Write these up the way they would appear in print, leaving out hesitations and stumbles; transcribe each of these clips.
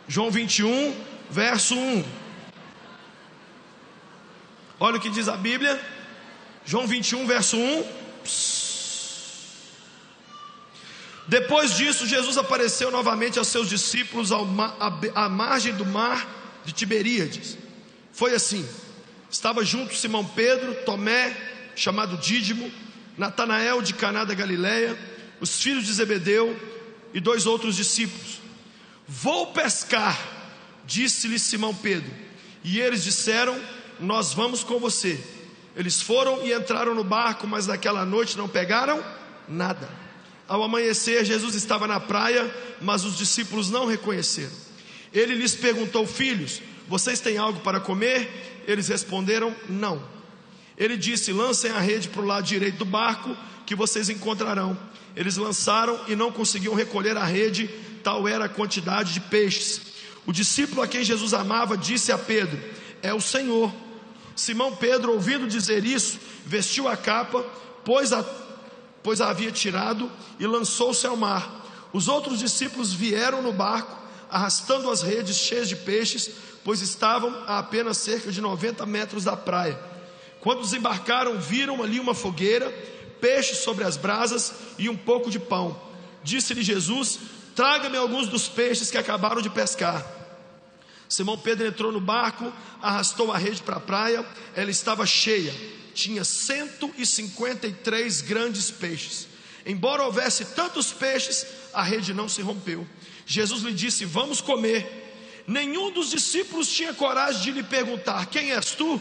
João 21, verso 1. Olha o que diz a Bíblia. João 21, verso 1. Depois disso, Jesus apareceu novamente aos seus discípulos à margem do mar de Tiberíades. Foi assim: estava junto Simão Pedro, Tomé, chamado Dídimo, Natanael de Caná da Galileia, os filhos de Zebedeu e 2 outros discípulos. Vou pescar, disse-lhe Simão Pedro. E eles disseram: nós vamos com você. Eles foram e entraram no barco, mas naquela noite não pegaram nada. Ao amanhecer, Jesus estava na praia, mas os discípulos não reconheceram. Ele lhes perguntou: filhos, vocês têm algo para comer? Eles responderam: não. Ele disse: lancem a rede para o lado direito do barco, que vocês encontrarão. Eles lançaram e não conseguiam recolher a rede, tal era a quantidade de peixes. O discípulo a quem Jesus amava disse a Pedro: é o Senhor. Simão Pedro, ouvindo dizer isso, vestiu a capa, pois a havia tirado, e lançou-se ao mar. Os outros discípulos vieram no barco, arrastando as redes cheias de peixes, pois estavam a apenas cerca de 90 metros da praia. Quando desembarcaram, viram ali uma fogueira, peixes sobre as brasas e um pouco de pão. Disse-lhe Jesus: traga-me alguns dos peixes que acabaram de pescar. Simão Pedro entrou no barco, arrastou a rede para a praia. Ela estava cheia, tinha 153 grandes peixes. Embora houvesse tantos peixes, a rede não se rompeu. Jesus lhe disse: vamos comer. Nenhum dos discípulos tinha coragem de lhe perguntar: quem és tu?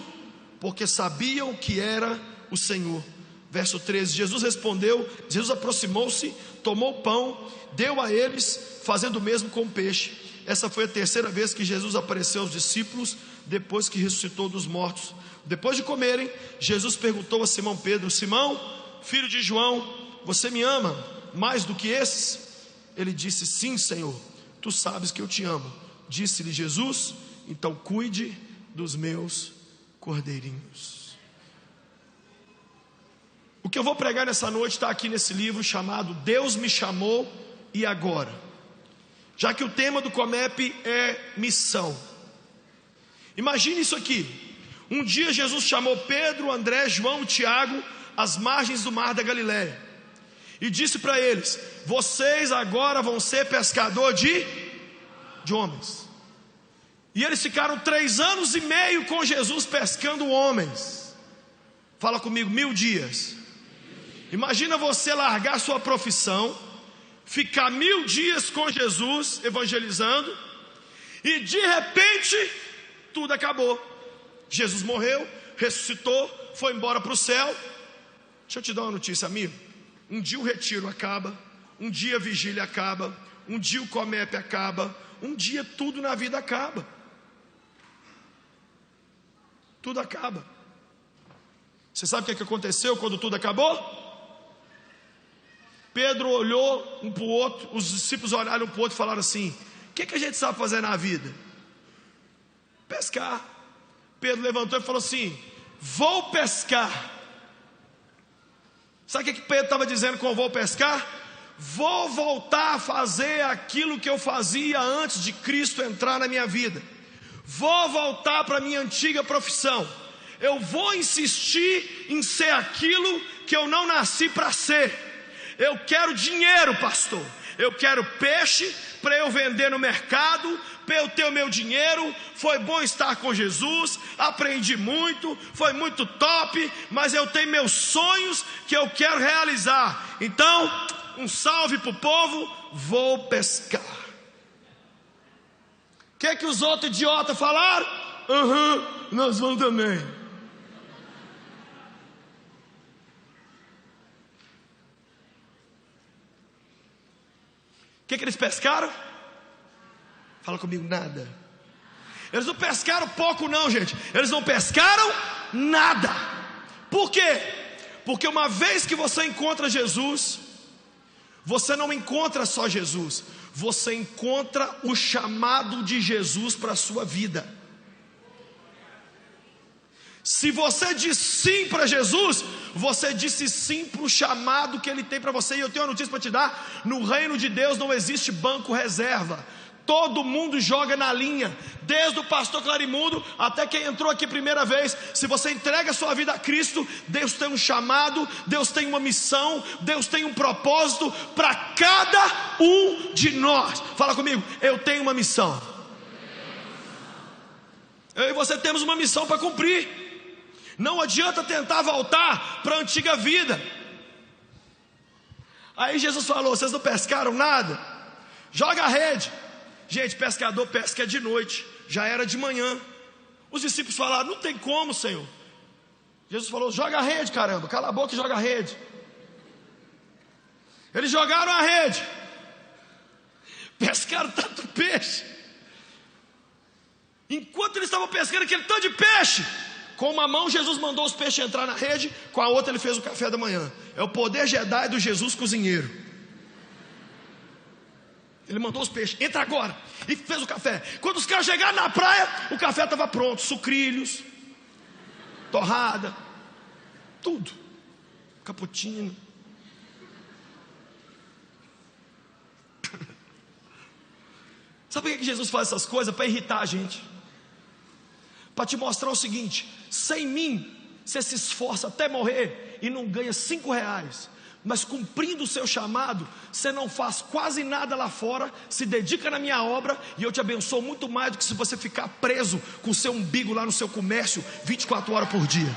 Porque sabiam que era o Senhor. Verso 13, Jesus respondeu. Jesus aproximou-se, tomou o pão, deu a eles, fazendo o mesmo com o peixe. Essa foi a 3ª vez que Jesus apareceu aos discípulos, depois que ressuscitou dos mortos. Depois de comerem, Jesus perguntou a Simão Pedro: Simão, filho de João, você me ama mais do que esses? Ele disse: sim, Senhor, tu sabes que eu te amo. Disse-lhe Jesus: então cuide dos meus cordeirinhos. O que eu vou pregar nessa noite está aqui nesse livro chamado Deus me chamou e agora. Já que o tema do Comep é missão. Imagine isso aqui: um dia Jesus chamou Pedro, André, João e Tiago às margens do mar da Galileia e disse para eles: vocês agora vão ser pescador de homens. E eles ficaram 3 anos e meio com Jesus pescando homens. Fala comigo, 1000 dias. Imagina você largar sua profissão, ficar 1000 dias com Jesus evangelizando, e de repente tudo acabou. Jesus morreu, ressuscitou, foi embora para o céu. Deixa eu te dar uma notícia, amigo. Um dia o retiro acaba, um dia a vigília acaba, um dia o Comep acaba, um dia tudo na vida acaba. Tudo acaba. Você sabe o que aconteceu quando tudo acabou? Pedro olhou um para o outro, os discípulos olharam um para o outro e falaram assim: o que a gente sabe fazer na vida? Pescar. Pedro levantou e falou assim: vou pescar. Sabe o que Pedro estava dizendo com vou pescar? Vou voltar a fazer aquilo que eu fazia antes de Cristo entrar na minha vida. Vou voltar para a minha antiga profissão. Eu vou insistir em ser aquilo que eu não nasci para ser. Eu quero dinheiro, pastor. Eu quero peixe para eu vender no mercado, para eu ter o meu dinheiro. Foi bom estar com Jesus, aprendi muito, foi muito top, mas eu tenho meus sonhos que eu quero realizar. Então, um salve para o povo: vou pescar. O que os outros idiotas falaram? Nós vamos também. O que eles pescaram? Fala comigo, nada. Eles não pescaram pouco não, gente. Eles não pescaram nada. Por quê? Porque uma vez que você encontra Jesus, você não encontra só Jesus, você encontra o chamado de Jesus para a sua vida. Se você diz sim para Jesus, você disse sim para o chamado que Ele tem para você. E eu tenho uma notícia para te dar: no reino de Deus não existe banco reserva. Todo mundo joga na linha, desde o pastor Clarimundo até quem entrou aqui primeira vez. Se você entrega a sua vida a Cristo, Deus tem um chamado, Deus tem uma missão, Deus tem um propósito para cada um de nós. Fala comigo, eu tenho uma missão. Eu e você temos uma missão para cumprir. Não adianta tentar voltar para a antiga vida. Aí Jesus falou: vocês não pescaram nada? Joga a rede. Gente, pescador pesca de noite, já era de manhã. Os discípulos falaram: não tem como, Senhor. Jesus falou: joga a rede, caramba, cala a boca e joga a rede. Eles jogaram a rede, pescaram tanto peixe. Enquanto eles estavam pescando aquele tanto de peixe, com uma mão Jesus mandou os peixes entrar na rede, com a outra ele fez o café da manhã. É o poder Jedi do Jesus cozinheiro. Ele mandou os peixes, entra agora, e fez o café. Quando os caras chegaram na praia, o café estava pronto, sucrilhos, torrada, tudo, cappuccino. Sabe por que Jesus faz essas coisas? Para irritar a gente, para te mostrar o seguinte: sem mim, você se esforça até morrer e não ganha 5 reais. Mas cumprindo o seu chamado, você não faz quase nada lá fora, se dedica na minha obra, e eu te abençoo muito mais do que se você ficar preso com o seu umbigo lá no seu comércio 24 horas por dia.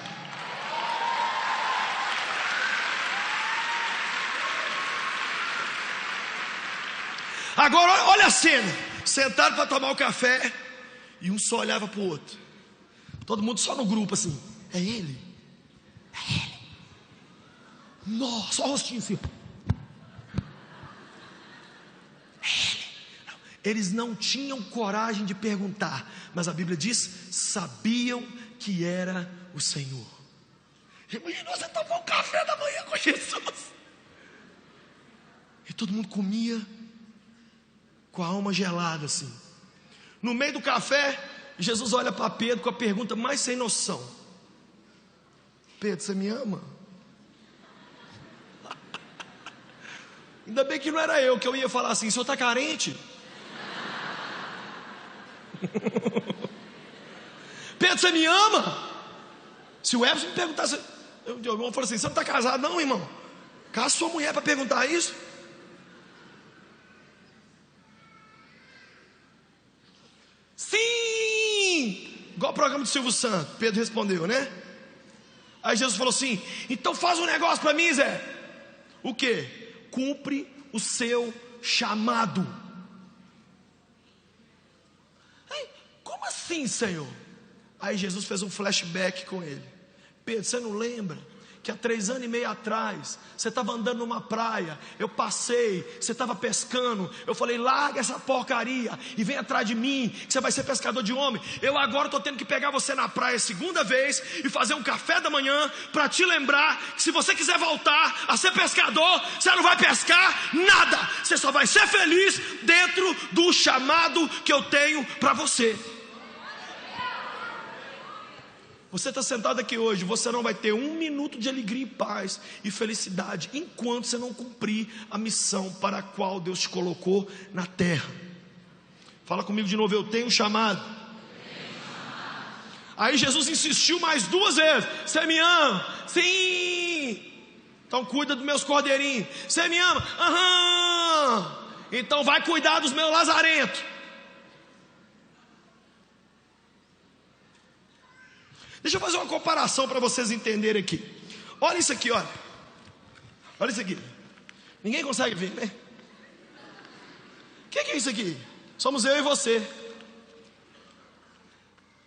Agora olha a cena, sentaram para tomar o café, e um só olhava para o outro, todo mundo só no grupo assim: é ele, é ele. Nossa, só o rostinho assim. Eles não tinham coragem de perguntar, mas a Bíblia diz: sabiam que era o Senhor. Imagina você tomar um café da manhã com Jesus, e todo mundo comia com a alma gelada assim. No meio do café, Jesus olha para Pedro com a pergunta mais sem noção: Pedro, você me ama? Ainda bem que não era eu, que eu ia falar assim: o senhor está carente? Pedro, você me ama? Se o Everson me perguntasse, o irmão falou assim: você não está casado não, irmão? Casa sua mulher para perguntar isso? Sim! Igual o programa do Silvio Santos. Pedro respondeu, né? Aí Jesus falou assim: então faz um negócio para mim, Zé. O quê? Cumpre o seu chamado. Aí, como assim, Senhor? Aí Jesus fez um flashback com ele: Pedro, você não lembra que há 3 anos e meio atrás você estava andando numa praia, eu passei, você estava pescando, eu falei: larga essa porcaria e vem atrás de mim, que você vai ser pescador de homem. Eu agora estou tendo que pegar você na praia segunda vez e fazer um café da manhã para te lembrar que se você quiser voltar a ser pescador, você não vai pescar nada, você só vai ser feliz dentro do chamado que eu tenho para você. Você está sentado aqui hoje, você não vai ter 1 minuto de alegria e paz e felicidade enquanto você não cumprir a missão para a qual Deus te colocou na terra. Fala comigo de novo: eu tenho chamado. Aí Jesus insistiu mais 2 vezes: você me ama? Sim. Então cuida dos meus cordeirinhos. Você me ama? Aham. Então vai cuidar dos meus lazarentos. Deixa eu fazer uma comparação para vocês entenderem aqui. Olha isso aqui, olha. Olha isso aqui. Ninguém consegue ver, né? O que é isso aqui? Somos eu e você.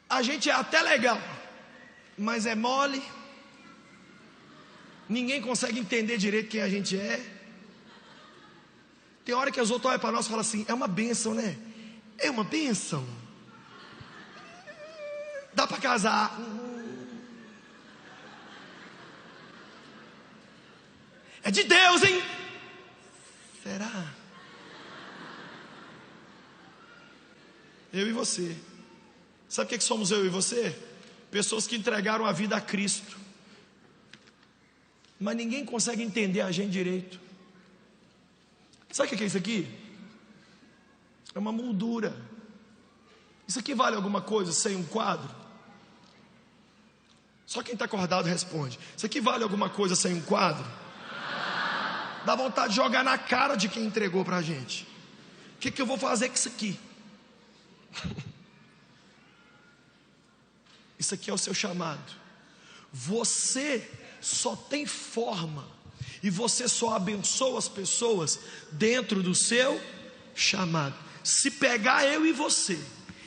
A gente é até legal, mas é mole. Ninguém consegue entender direito quem a gente é. Tem hora que os outros olham para nós e falam assim: é uma bênção, né? É uma bênção. Dá para casar. É de Deus, hein? Será? Eu e você. Sabe o que somos eu e você? Pessoas que entregaram a vida a Cristo, mas ninguém consegue entender a gente direito. Sabe o que é isso aqui? É uma moldura. Isso aqui vale alguma coisa sem um quadro? Só quem está acordado responde. Isso aqui vale alguma coisa sem um quadro? Dá vontade de jogar na cara de quem entregou para a gente. O que eu vou fazer com isso aqui? Isso aqui é o seu chamado. Você só tem forma e você só abençoa as pessoas dentro do seu chamado. Se pegar eu e você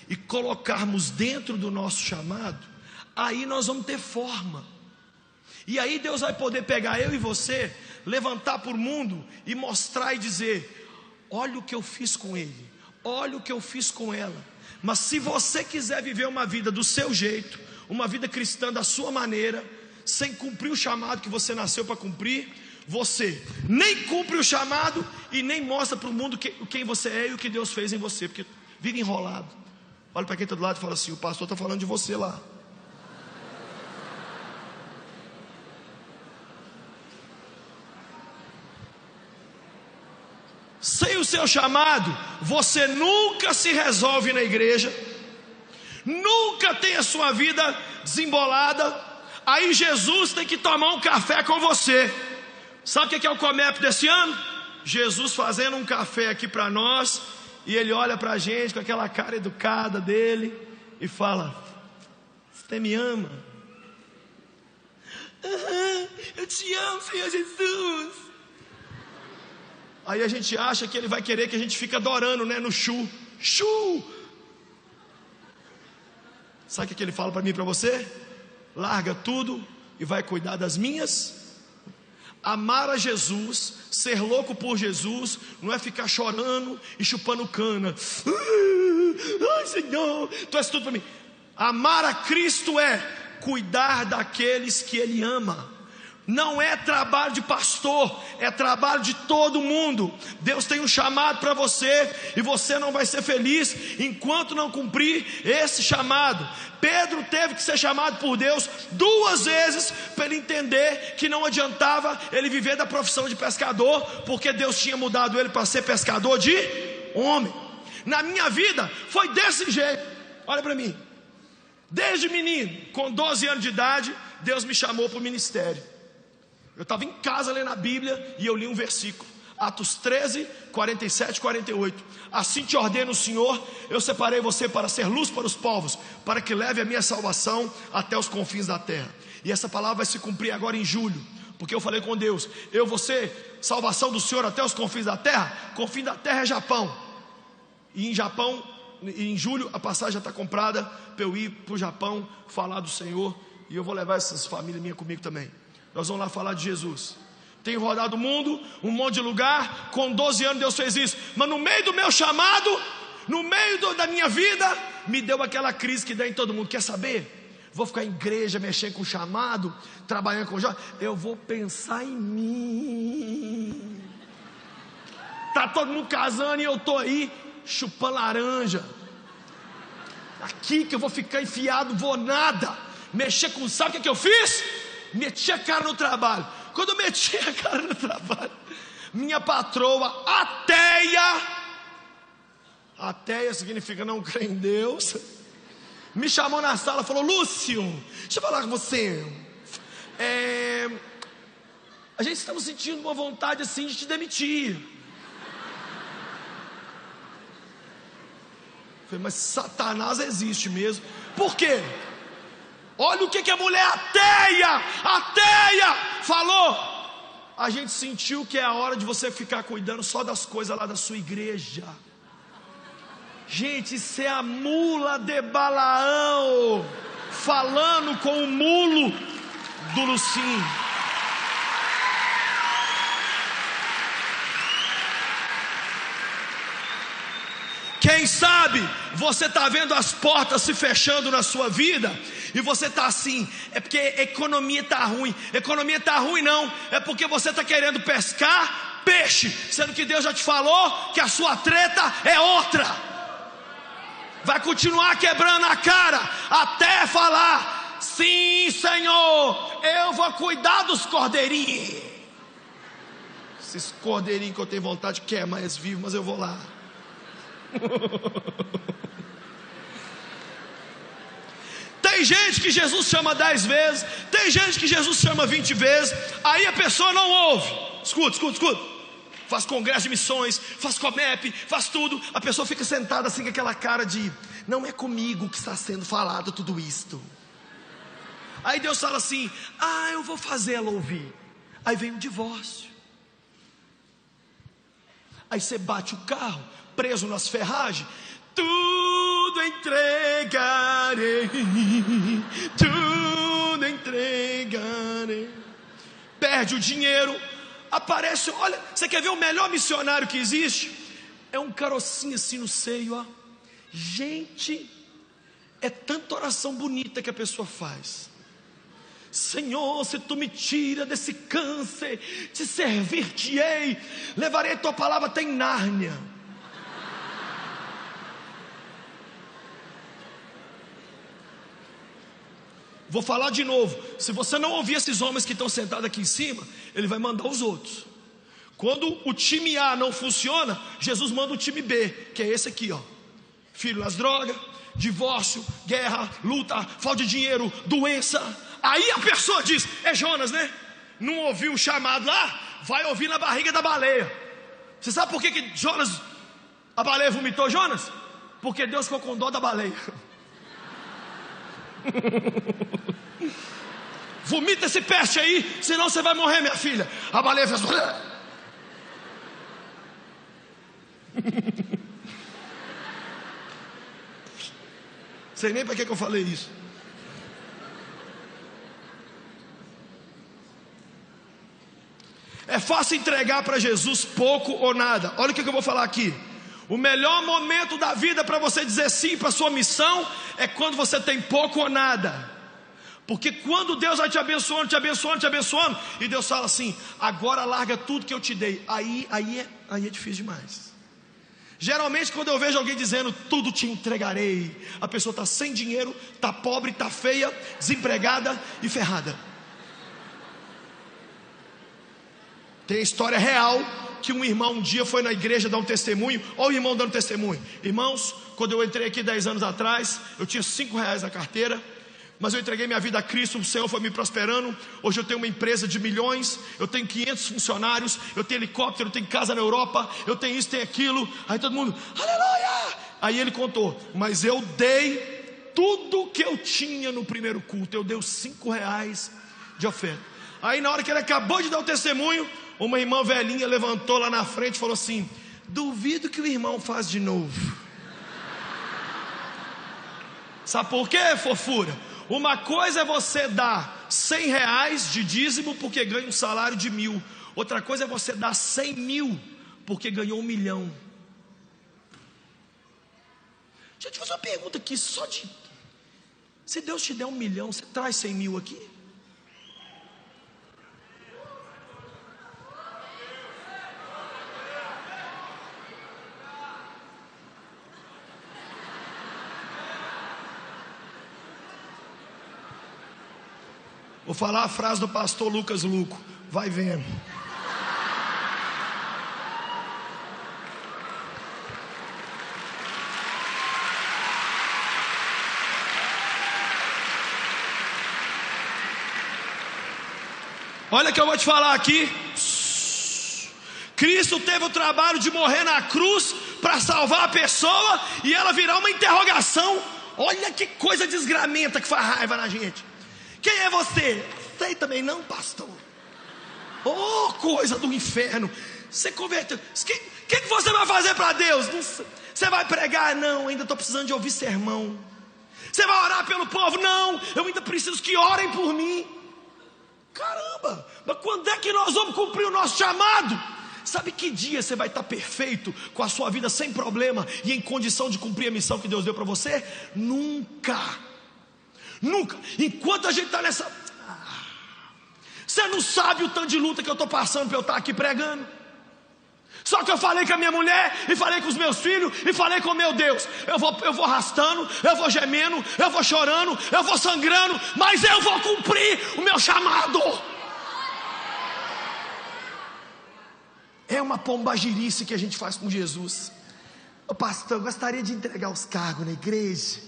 e colocarmos dentro do nosso chamado, aí nós vamos ter forma. E aí Deus vai poder pegar eu e você, levantar para o mundo e mostrar e dizer: olha o que eu fiz com ele, olha o que eu fiz com ela. Mas se você quiser viver uma vida do seu jeito, uma vida cristã da sua maneira, sem cumprir o chamado que você nasceu para cumprir, você nem cumpre o chamado e nem mostra para o mundo quem você é e o que Deus fez em você, porque vive enrolado. Olha para quem está do lado e fala assim: o pastor está falando de você lá. Sem o seu chamado, você nunca se resolve na igreja, nunca tem a sua vida desembolada. Aí Jesus tem que tomar um café com você. Sabe o que é o Comep desse ano? Jesus fazendo um café aqui para nós, e ele olha para a gente com aquela cara educada dele e fala: você me ama? Eu te amo, Senhor Jesus. Aí a gente acha que ele vai querer que a gente fique adorando, né, no chu. Sabe o que ele fala para mim e para você? Larga tudo e vai cuidar das minhas. Amar a Jesus, ser louco por Jesus, não é ficar chorando e chupando cana. Ai, Senhor, tu és tudo para mim. Amar a Cristo é cuidar daqueles que Ele ama. Não é trabalho de pastor, é trabalho de todo mundo. Deus tem um chamado para você, e você não vai ser feliz enquanto não cumprir esse chamado. Pedro teve que ser chamado por Deus 2 vezes para ele entender que não adiantava ele viver da profissão de pescador, porque Deus tinha mudado ele para ser pescador de homem. Na minha vida foi desse jeito. Olha para mim. Desde menino, com 12 anos de idade, Deus me chamou para o ministério. Eu estava em casa lendo a Bíblia e eu li um versículo, Atos 13, 47 e 48. Assim te ordena o Senhor: eu separei você para ser luz para os povos, para que leve a minha salvação até os confins da terra. E essa palavra vai se cumprir agora em julho, porque eu falei com Deus: eu vou ser salvação do Senhor até os confins da terra. Confim da terra é Japão. E em Japão, em julho, a passagem já está comprada para eu ir para o Japão falar do Senhor. E eu vou levar essas famílias minhas comigo também. Nós vamos lá falar de Jesus. Tenho rodado o mundo, um monte de lugar. Com 12 anos Deus fez isso. Mas no meio do meu chamado, no meio da minha vida, me deu aquela crise que dá em todo mundo. Quer saber? Vou ficar em igreja, mexendo com o chamado, trabalhando com o jovem. Eu vou pensar em mim. Tá todo mundo casando e eu tô aí chupando laranja. Aqui que eu vou ficar enfiado, vou nada. Mexer com... Sabe o que eu fiz? Meti a cara no trabalho. Quando eu meti a cara no trabalho, minha patroa, ateia significa não crer em Deus, me chamou na sala e falou: Lúcio, deixa eu falar com você. A gente estamos sentindo uma vontade assim de te demitir. Eu falei: mas Satanás existe mesmo. Por quê? Olha o que a mulher ateia falou. A gente sentiu que é a hora de você ficar cuidando só das coisas lá da sua igreja. Gente, isso é a mula de Balaão falando com o mulo do Lucim. Quem sabe você está vendo as portas se fechando na sua vida e você está assim: é porque a economia está ruim. Economia está ruim não, é porque você está querendo pescar peixe, sendo que Deus já te falou que a sua treta é outra. Vai continuar quebrando a cara até falar: sim, Senhor, eu vou cuidar dos cordeirinhos. Esses cordeirinhos que eu tenho vontade de queimar eles vivos, mas eu vou lá. Tem gente que Jesus chama 10 vezes, tem gente que Jesus chama 20 vezes, aí a pessoa não ouve. Escuta. Faz congresso de missões, faz Comep, faz tudo. A pessoa fica sentada assim com aquela cara de: não é comigo que está sendo falado tudo isto. Aí Deus fala assim: eu vou fazer ela ouvir. Aí vem o divórcio. Aí você bate o carro, preso nas ferragens. Tudo entregarei, tudo entregarei. Perde o dinheiro, aparece, olha, você quer ver o melhor missionário que existe? É um carocinho assim no seio, ó. Gente, é tanta oração bonita que a pessoa faz. Senhor, se tu me tira desse câncer, te servir-te-ei, levarei a tua palavra até em Nárnia. Vou falar de novo. Se você não ouvir esses homens que estão sentados aqui em cima, ele vai mandar os outros. Quando o time A não funciona, Jesus manda o time B, que é esse aqui, ó. Filho nas drogas, divórcio, guerra, luta, falta de dinheiro, doença. Aí a pessoa diz: é Jonas, né? Não ouviu o chamado lá? Vai ouvir na barriga da baleia. Você sabe por que Jonas, a baleia vomitou Jonas? Porque Deus ficou com dó da baleia. Vomita esse peste aí, senão você vai morrer, minha filha. A baleia fez... Sei nem para que eu falei isso. É fácil entregar para Jesus pouco ou nada. Olha o que eu vou falar aqui. O melhor momento da vida para você dizer sim para a sua missão é quando você tem pouco ou nada. Porque quando Deus vai te abençoando, e Deus fala assim: agora larga tudo que eu te dei, aí é difícil demais. Geralmente quando eu vejo alguém dizendo tudo te entregarei, a pessoa está sem dinheiro, está pobre, está feia, desempregada e ferrada. Tem história real que um irmão um dia foi na igreja dar um testemunho. Olha o irmão dando testemunho. Irmãos, quando eu entrei aqui 10 anos atrás, eu tinha R$5 na carteira, mas eu entreguei minha vida a Cristo, o Senhor foi me prosperando. Hoje eu tenho uma empresa de milhões, eu tenho 500 funcionários, eu tenho helicóptero, eu tenho casa na Europa, eu tenho isso, tenho aquilo. Aí todo mundo, aleluia! Aí ele contou: mas eu dei tudo que eu tinha no primeiro culto, eu dei os R$5 de oferta. Aí na hora que ele acabou de dar o testemunho, uma irmã velhinha levantou lá na frente e falou assim: duvido que o irmão faz de novo. Sabe por quê, fofura? Uma coisa é você dar R$100 de dízimo porque ganha um salário de 1.000. Outra coisa é você dar 100 mil porque ganhou 1 milhão. Deixa eu te fazer uma pergunta aqui, só de... Se Deus te der 1 milhão, você traz 100 mil aqui? Vou falar a frase do pastor Lucas Luco: vai vendo. Olha o que eu vou te falar aqui. Cristo teve o trabalho de morrer na cruz para salvar a pessoa e ela virar uma interrogação. Olha que coisa desgramenta que faz raiva na gente. Quem é você? Sei também não, pastor. Oh, coisa do inferno. Você converteu. O que você vai fazer para Deus? Você vai pregar? Não, ainda estou precisando de ouvir sermão. Você vai orar pelo povo? Não, eu ainda preciso que orem por mim. Caramba, mas quando é que nós vamos cumprir o nosso chamado? Sabe que dia você vai estar perfeito, com a sua vida sem problema e em condição de cumprir a missão que Deus deu para você? Nunca. Nunca. Enquanto a gente está nessa... Você não sabe o tanto de luta que eu estou passando para eu estar aqui pregando. Só que eu falei com a minha mulher, e falei com os meus filhos, e falei com o meu Deus. Eu vou arrastando, eu vou gemendo, eu vou chorando, eu vou sangrando, mas eu vou cumprir o meu chamado. É uma pombagirice que a gente faz com Jesus. Ô pastor, eu gostaria de entregar os cargos na igreja,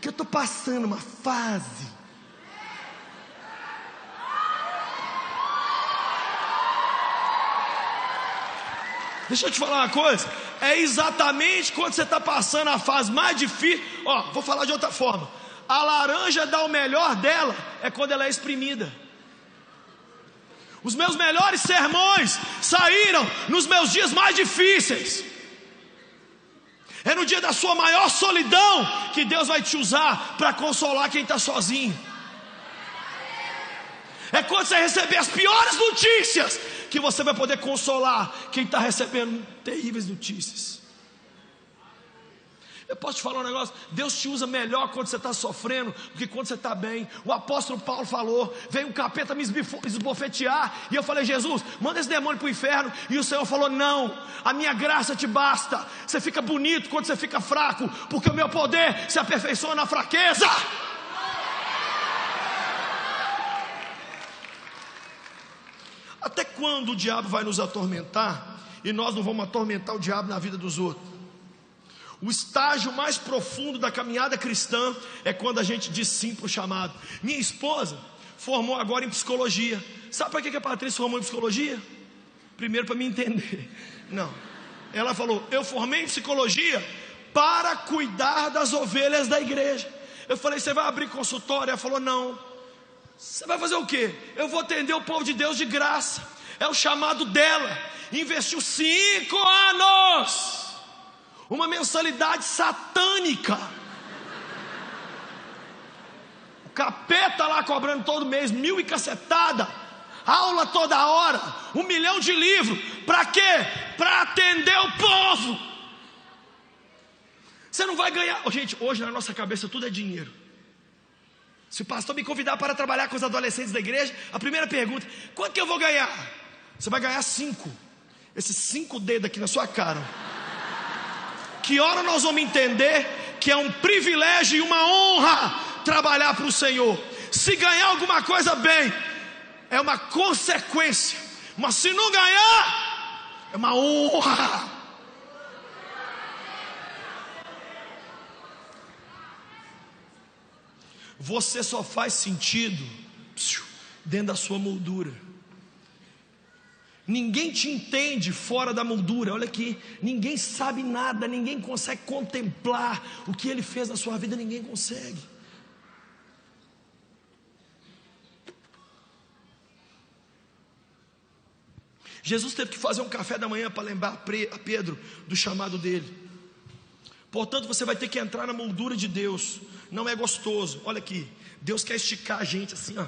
que eu estou passando uma fase. Deixa eu te falar uma coisa, é exatamente quando você está passando a fase mais difícil. Vou falar de outra forma. A laranja dá o melhor dela é quando ela é espremida. Os meus melhores sermões saíram nos meus dias mais difíceis. É no dia da sua maior solidão que Deus vai te usar para consolar quem está sozinho. É quando você receber as piores notícias que você vai poder consolar quem está recebendo terríveis notícias. Eu posso te falar um negócio, Deus te usa melhor quando você está sofrendo do que quando você está bem. O apóstolo Paulo falou, veio um capeta me esbofetear, e eu falei, Jesus, manda esse demônio para o inferno, e o Senhor falou, não, a minha graça te basta. Você fica bonito quando você fica fraco, porque o meu poder se aperfeiçoa na fraqueza. Até quando o diabo vai nos atormentar, e nós não vamos atormentar o diabo na vida dos outros? O estágio mais profundo da caminhada cristã é quando a gente diz sim para o chamado. Minha esposa formou agora em psicologia. Sabe para que a Patrícia formou em psicologia? Primeiro para me entender. Não, ela falou, eu formei em psicologia para cuidar das ovelhas da igreja. Eu falei, você vai abrir consultório? Ela falou, não. Você vai fazer o quê? Eu vou atender o povo de Deus de graça. É o chamado dela. Investiu 5 anos, uma mensalidade satânica, o capeta lá cobrando todo mês 1.000 e cacetada, aula toda hora, 1 milhão de livros. Para quê? Para atender o povo. Você não vai ganhar. Gente, hoje na nossa cabeça tudo é dinheiro. Se o pastor me convidar para trabalhar com os adolescentes da igreja, a primeira pergunta, quanto que eu vou ganhar? Você vai ganhar 5. Esses 5 dedos aqui na sua cara. Que hora nós vamos entender que é um privilégio e uma honra trabalhar para o Senhor. Se ganhar alguma coisa, bem, é uma consequência. Mas se não ganhar, é uma honra. Você só faz sentido dentro da sua moldura. Ninguém te entende fora da moldura. Olha aqui, ninguém sabe nada, ninguém consegue contemplar o que Ele fez na sua vida, ninguém consegue. Jesus teve que fazer um café da manhã para lembrar a Pedro do chamado dele. Portanto, você vai ter que entrar na moldura de Deus. Não é gostoso. Olha aqui, Deus quer esticar a gente assim, ó.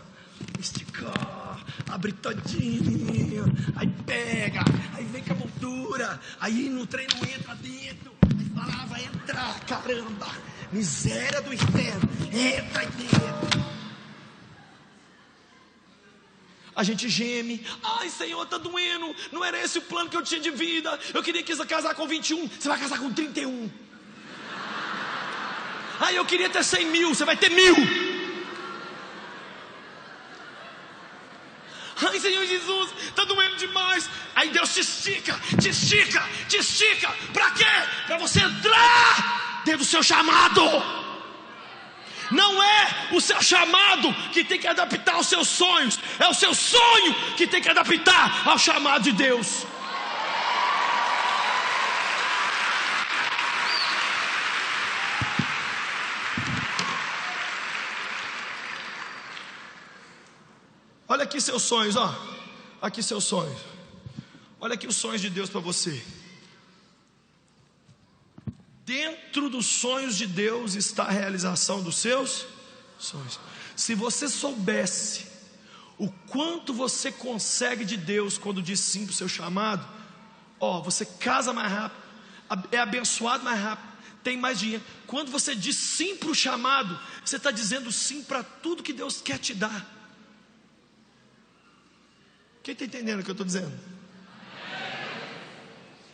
Esticar, abrir todinho. Aí pega, aí vem com a moldura. Aí no trem não entra dentro. Aí fala, vai entrar, caramba. Miséria do inferno, entra aí dentro. A gente geme, ai Senhor, tá doendo. Não era esse o plano que eu tinha de vida. Eu queria casar com 21, você vai casar com 31. Ai, eu queria ter 100 mil, você vai ter 1000. Ai Senhor Jesus, está doendo demais. Aí Deus te estica, te estica, te estica. Para quê? Para você entrar dentro do seu chamado. Não é o seu chamado que tem que adaptar aos seus sonhos, é o seu sonho que tem que adaptar ao chamado de Deus. Olha aqui seus sonhos, ó. Aqui seus sonhos. Olha aqui os sonhos de Deus para você. Dentro dos sonhos de Deus está a realização dos seus sonhos. Se você soubesse o quanto você consegue de Deus quando diz sim para o seu chamado, ó, você casa mais rápido, é abençoado mais rápido, tem mais dinheiro. Quando você diz sim para o chamado, você está dizendo sim para tudo que Deus quer te dar. Quem está entendendo o que eu estou dizendo?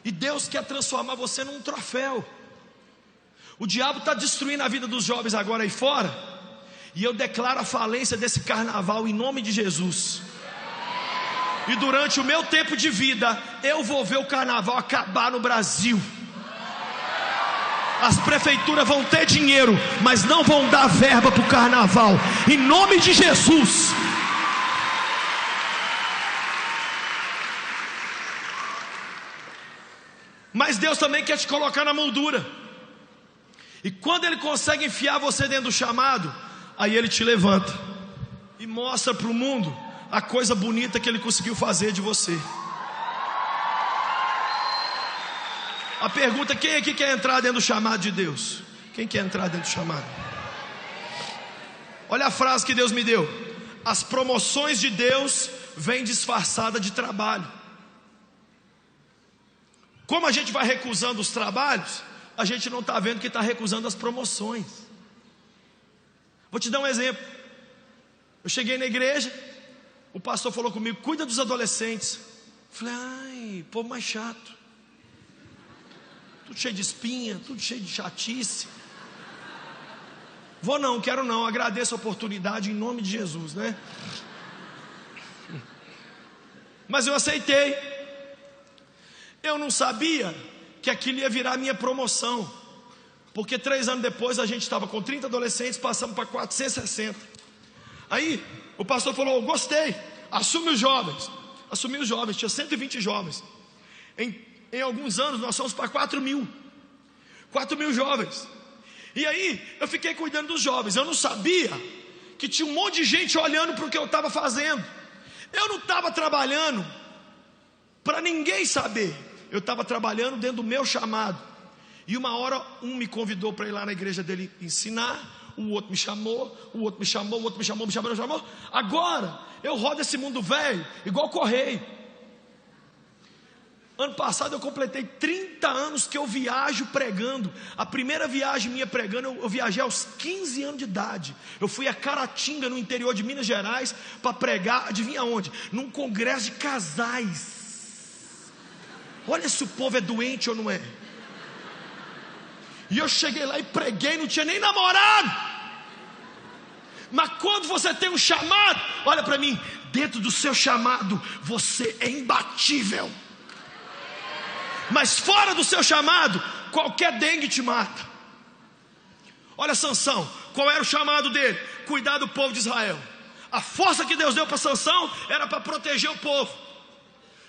E Deus quer transformar você num troféu. O diabo está destruindo a vida dos jovens agora aí fora, e eu declaro a falência desse carnaval em nome de Jesus. E durante o meu tempo de vida, eu vou ver o carnaval acabar no Brasil. As prefeituras vão ter dinheiro, mas não vão dar verba para o carnaval, em nome de Jesus. Mas Deus também quer te colocar na moldura. E quando Ele consegue enfiar você dentro do chamado, aí Ele te levanta e mostra para o mundo a coisa bonita que Ele conseguiu fazer de você. A pergunta: quem aqui quer entrar dentro do chamado de Deus? Quem quer entrar dentro do chamado? Olha a frase que Deus me deu: as promoções de Deus vêm disfarçadas de trabalho. Como a gente vai recusando os trabalhos, a gente não está vendo que está recusando as promoções. Vou te dar um exemplo. Eu cheguei na igreja, o pastor falou comigo: cuida dos adolescentes. Falei: ai, povo mais chato, tudo cheio de espinha, tudo cheio de chatice. Vou não, quero não, agradeço a oportunidade em nome de Jesus, né? Mas eu aceitei. Eu não sabia que aquilo ia virar minha promoção, porque 3 anos depois a gente estava com 30 adolescentes, passamos para 460. Aí o pastor falou: gostei, assume os jovens. Assumi os jovens, tinha 120 jovens. Em alguns anos nós fomos para 4.000 jovens. E aí eu fiquei cuidando dos jovens. Eu não sabia que tinha um monte de gente olhando para o que eu estava fazendo. Eu não estava trabalhando para ninguém saber. Eu estava trabalhando dentro do meu chamado. E uma hora um me convidou para ir lá na igreja dele ensinar, o outro me chamou, o outro me chamou, o outro me chamou, me chamou. Agora eu rodo esse mundo velho igual correio. Ano passado eu completei 30 anos que eu viajo pregando. A primeira viagem minha pregando, eu viajei aos 15 anos de idade. Eu fui a Caratinga, no interior de Minas Gerais, para pregar, adivinha onde? Num congresso de casais. Olha se o povo é doente ou não é. E eu cheguei lá e preguei, não tinha nem namorado. Mas quando você tem um chamado, olha para mim, dentro do seu chamado você é imbatível. Mas fora do seu chamado, qualquer dengue te mata. Olha Sansão, qual era o chamado dele? Cuidar do povo de Israel. A força que Deus deu para Sansão era para proteger o povo.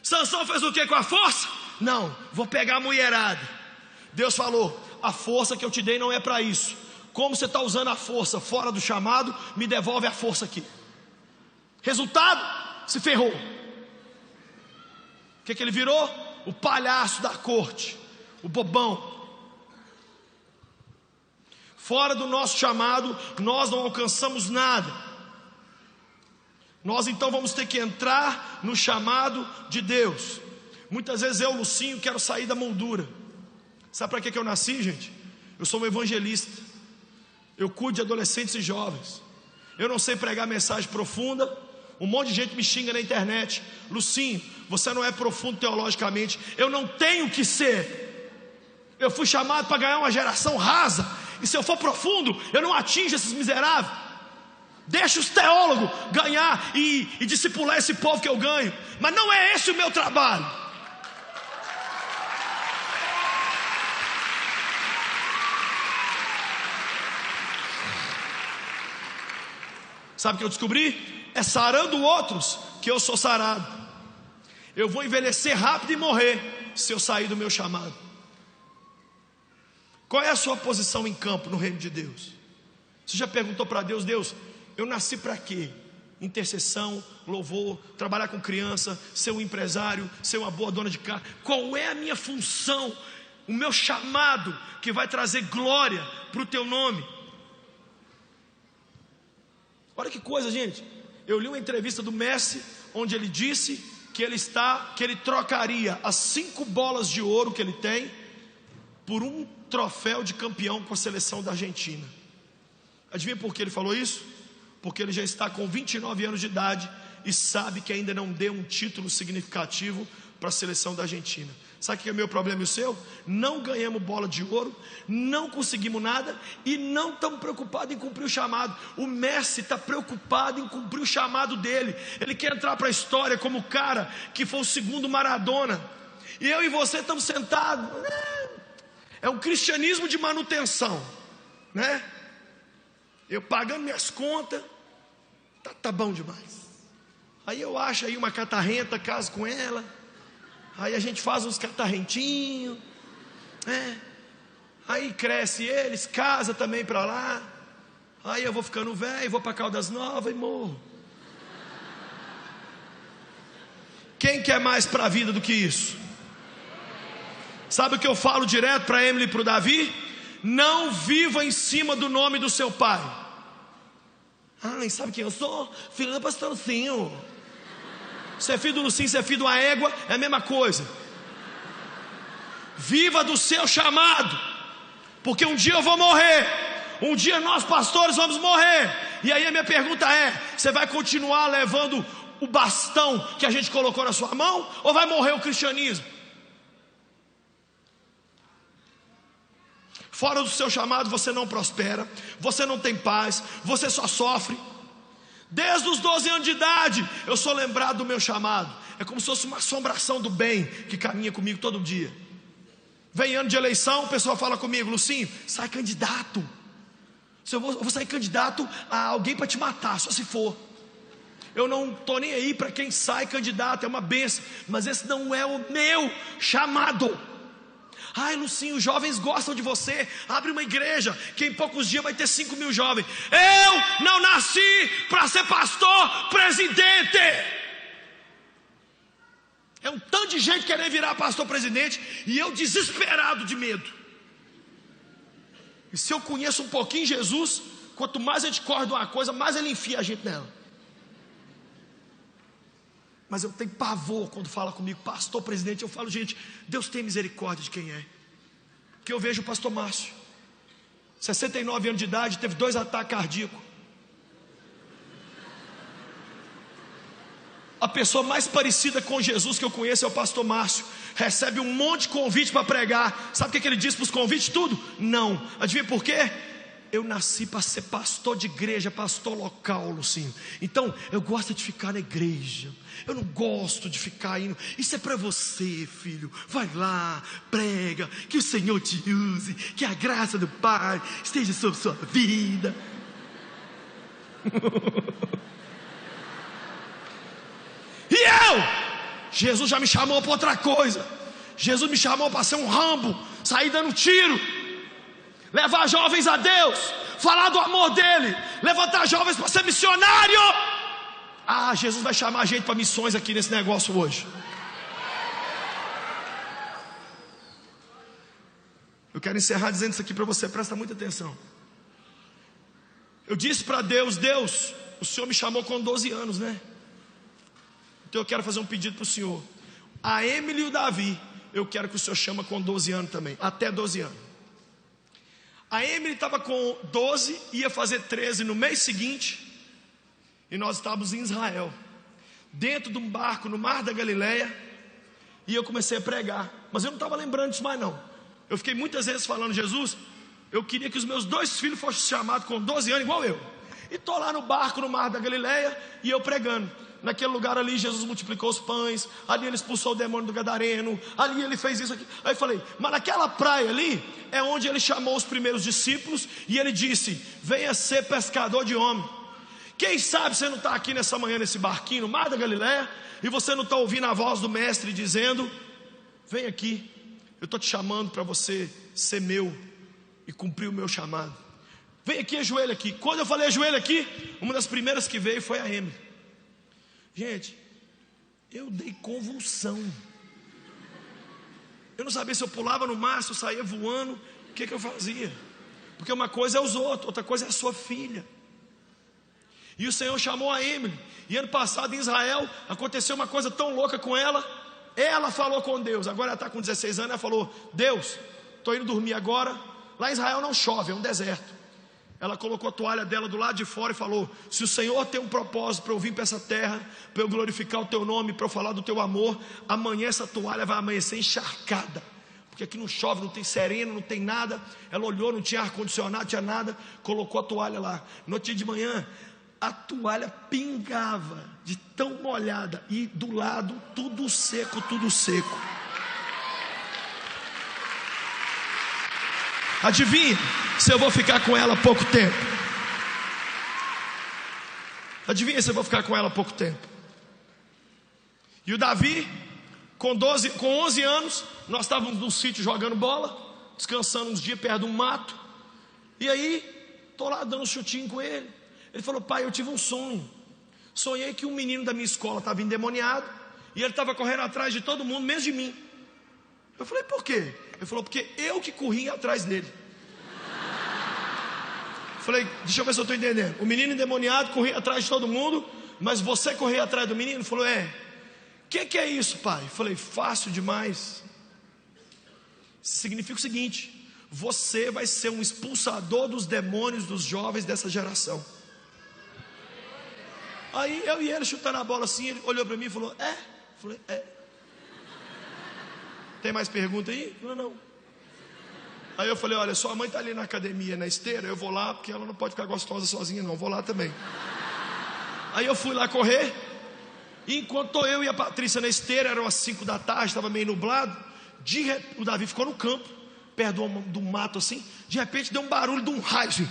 Sansão fez o que com a força? Não, vou pegar a mulherada. Deus falou: a força que eu te dei não é para isso. Como você está usando a força fora do chamado, me devolve a força aqui. Resultado, se ferrou. O que ele virou? O palhaço da corte, o bobão. Fora do nosso chamado, nós não alcançamos nada. Nós então vamos ter que entrar no chamado de Deus. Muitas vezes eu, Lucinho, quero sair da moldura. Sabe para que eu nasci, gente? Eu sou um evangelista. Eu cuido de adolescentes e jovens. Eu não sei pregar mensagem profunda. Um monte de gente me xinga na internet: Lucinho, você não é profundo teologicamente. Eu não tenho que ser. Eu fui chamado para ganhar uma geração rasa. E se eu for profundo, eu não atinjo esses miseráveis. Deixa os teólogos ganhar e discipular esse povo que eu ganho. Mas não é esse o meu trabalho. Sabe o que eu descobri? É sarando outros que eu sou sarado. Eu vou envelhecer rápido e morrer se eu sair do meu chamado. Qual é a sua posição em campo no reino de Deus? Você já perguntou para Deus: Deus, eu nasci para quê? Intercessão, louvor, trabalhar com criança, ser um empresário, ser uma boa dona de casa. Qual é a minha função, o meu chamado que vai trazer glória para o teu nome? Olha que coisa, gente. Eu li uma entrevista do Messi, onde ele disse que ele trocaria as 5 bolas de ouro que ele tem por um troféu de campeão com a seleção da Argentina. Adivinha por que ele falou isso? Porque ele já está com 29 anos de idade e sabe que ainda não deu um título significativo para a seleção da Argentina. Sabe o que é o meu problema e o seu? Não ganhamos bola de ouro, não conseguimos nada e não estamos preocupados em cumprir o chamado. O Messi está preocupado em cumprir o chamado dele. Ele quer entrar para a história como o cara que foi o segundo Maradona. E eu e você estamos sentados. É um cristianismo de manutenção, né? Eu pagando minhas contas, tá bom demais. Aí eu acho aí uma catarrenta, caso com ela. Aí a gente faz uns catarrentinhos, né? Aí cresce eles, casa também para lá. Aí eu vou ficando velho, vou para Caldas Novas e morro. Quem quer mais para a vida do que isso? Sabe o que eu falo direto para Emily e para o Davi? Não viva em cima do nome do seu pai. Ai, sabe quem eu sou? Filho do pastor Lucinho. Você é filho do Lucinho, você é filho de uma égua, é a mesma coisa. Viva do seu chamado, porque um dia eu vou morrer. Um dia nós pastores vamos morrer. E aí a minha pergunta é: você vai continuar levando o bastão que a gente colocou na sua mão, ou vai morrer o cristianismo? Fora do seu chamado você não prospera, você não tem paz, você só sofre. Desde os 12 anos de idade eu sou lembrado do meu chamado. É como se fosse uma assombração do bem que caminha comigo todo dia. Vem ano de eleição, o pessoal fala comigo: Lucinho, sai candidato. Eu vou sair candidato a alguém para te matar, só se for. Eu não estou nem aí para quem sai candidato, é uma benção, mas esse não é o meu chamado. Ai, Lucinho, os jovens gostam de você, abre uma igreja, que em poucos dias vai ter 5.000 jovens. Eu não nasci para ser pastor presidente. É um tanto de gente querendo virar pastor presidente, e eu desesperado de medo. E se eu conheço um pouquinho Jesus, quanto mais a gente corre de uma coisa, mais ele enfia a gente nela. Mas eu tenho pavor quando fala comigo pastor presidente. Eu falo: gente, Deus tem misericórdia de quem é. Porque eu vejo o pastor Márcio, 69 anos de idade, teve 2 ataques cardíacos. A pessoa mais parecida com Jesus que eu conheço é o pastor Márcio. Recebe um monte de convite para pregar. Sabe o que ele diz para os convites? Tudo? Não. Adivinha por quê? Eu nasci para ser pastor de igreja, pastor local, Lucinho. Então eu gosto de ficar na igreja. Eu não gosto de ficar indo. Isso é para você, filho. Vai lá, prega, que o Senhor te use, que a graça do Pai esteja sobre sua vida. E Jesus já me chamou para outra coisa. Jesus me chamou para ser um Rambo, sair dando tiro, levar jovens a Deus, falar do amor dele, levantar jovens para ser missionário. Jesus vai chamar a gente para missões aqui nesse negócio hoje. Eu quero encerrar dizendo isso aqui para você, presta muita atenção. Eu disse para Deus: Deus, o Senhor me chamou com 12 anos, né? Então eu quero fazer um pedido para o Senhor. A Emily e o Davi, eu quero que o Senhor chama com 12 anos também, até 12 anos. A Emily estava com 12, ia fazer 13 no mês seguinte. E nós estávamos em Israel, dentro de um barco no Mar da Galileia. E eu comecei a pregar, mas eu não estava lembrando disso mais não. Eu fiquei muitas vezes falando: Jesus, eu queria que os meus 2 filhos fossem chamados com 12 anos igual eu. E estou lá no barco no Mar da Galileia, e eu pregando. Naquele lugar ali Jesus multiplicou os pães, ali ele expulsou o demônio do gadareno, ali ele fez isso aqui. Aí eu falei: mas naquela praia ali é onde ele chamou os primeiros discípulos, e ele disse: venha ser pescador de homem. Quem sabe você não está aqui nessa manhã nesse barquinho no Mar da Galileia, e você não está ouvindo a voz do mestre dizendo: vem aqui, eu estou te chamando para você ser meu e cumprir o meu chamado. Vem aqui, ajoelha aqui. Quando eu falei ajoelha aqui, uma das primeiras que veio foi a Emily. Gente, eu dei convulsão. Eu não sabia se eu pulava no mar, se eu saía voando, o que eu fazia. Porque uma coisa é os outros, outra coisa é a sua filha. E o Senhor chamou a Emily. E ano passado em Israel aconteceu uma coisa tão louca com ela. Ela falou com Deus. Agora ela está com 16 anos. Ela falou: Deus, estou indo dormir agora. Lá em Israel não chove, é um deserto. Ela colocou a toalha dela do lado de fora e falou: se o Senhor tem um propósito para eu vir para essa terra, para eu glorificar o teu nome, para eu falar do teu amor, amanhã essa toalha vai amanhecer encharcada, porque aqui não chove, não tem sereno, não tem nada. Ela olhou, não tinha ar-condicionado, não tinha nada, colocou a toalha lá. No dia de manhã a toalha pingava de tão molhada, e do lado tudo seco, tudo seco. Adivinha se eu vou ficar com ela pouco tempo? Adivinha se eu vou ficar com ela pouco tempo? E o Davi, com 11 anos, nós estávamos num sítio jogando bola, descansando uns dias perto de um mato. E aí, estou lá dando um chutinho com ele. Ele falou: pai, eu tive um sonho. Sonhei que um menino da minha escola estava endemoniado e ele estava correndo atrás de todo mundo, menos de mim. Eu falei: por quê? Ele falou: porque eu que corria atrás dele. Eu falei: deixa eu ver se eu estou entendendo. O menino endemoniado corria atrás de todo mundo, mas você corria atrás do menino? Ele falou: é. O que é isso, pai? Eu falei: fácil demais. Significa o seguinte: você vai ser um expulsador dos demônios dos jovens dessa geração. Aí eu e ele chutando a bola assim, ele olhou para mim e falou: é? Eu falei: é. Tem mais pergunta aí? Ele falou: não. Aí eu falei: olha, sua mãe está ali na academia, na esteira, eu vou lá, porque ela não pode ficar gostosa sozinha não, vou lá também. Aí eu fui lá correr, e enquanto eu e a Patrícia na esteira, eram as 5 da tarde, estava meio nublado, o Davi ficou no campo, perto do mato assim, de repente deu um barulho de um raio assim.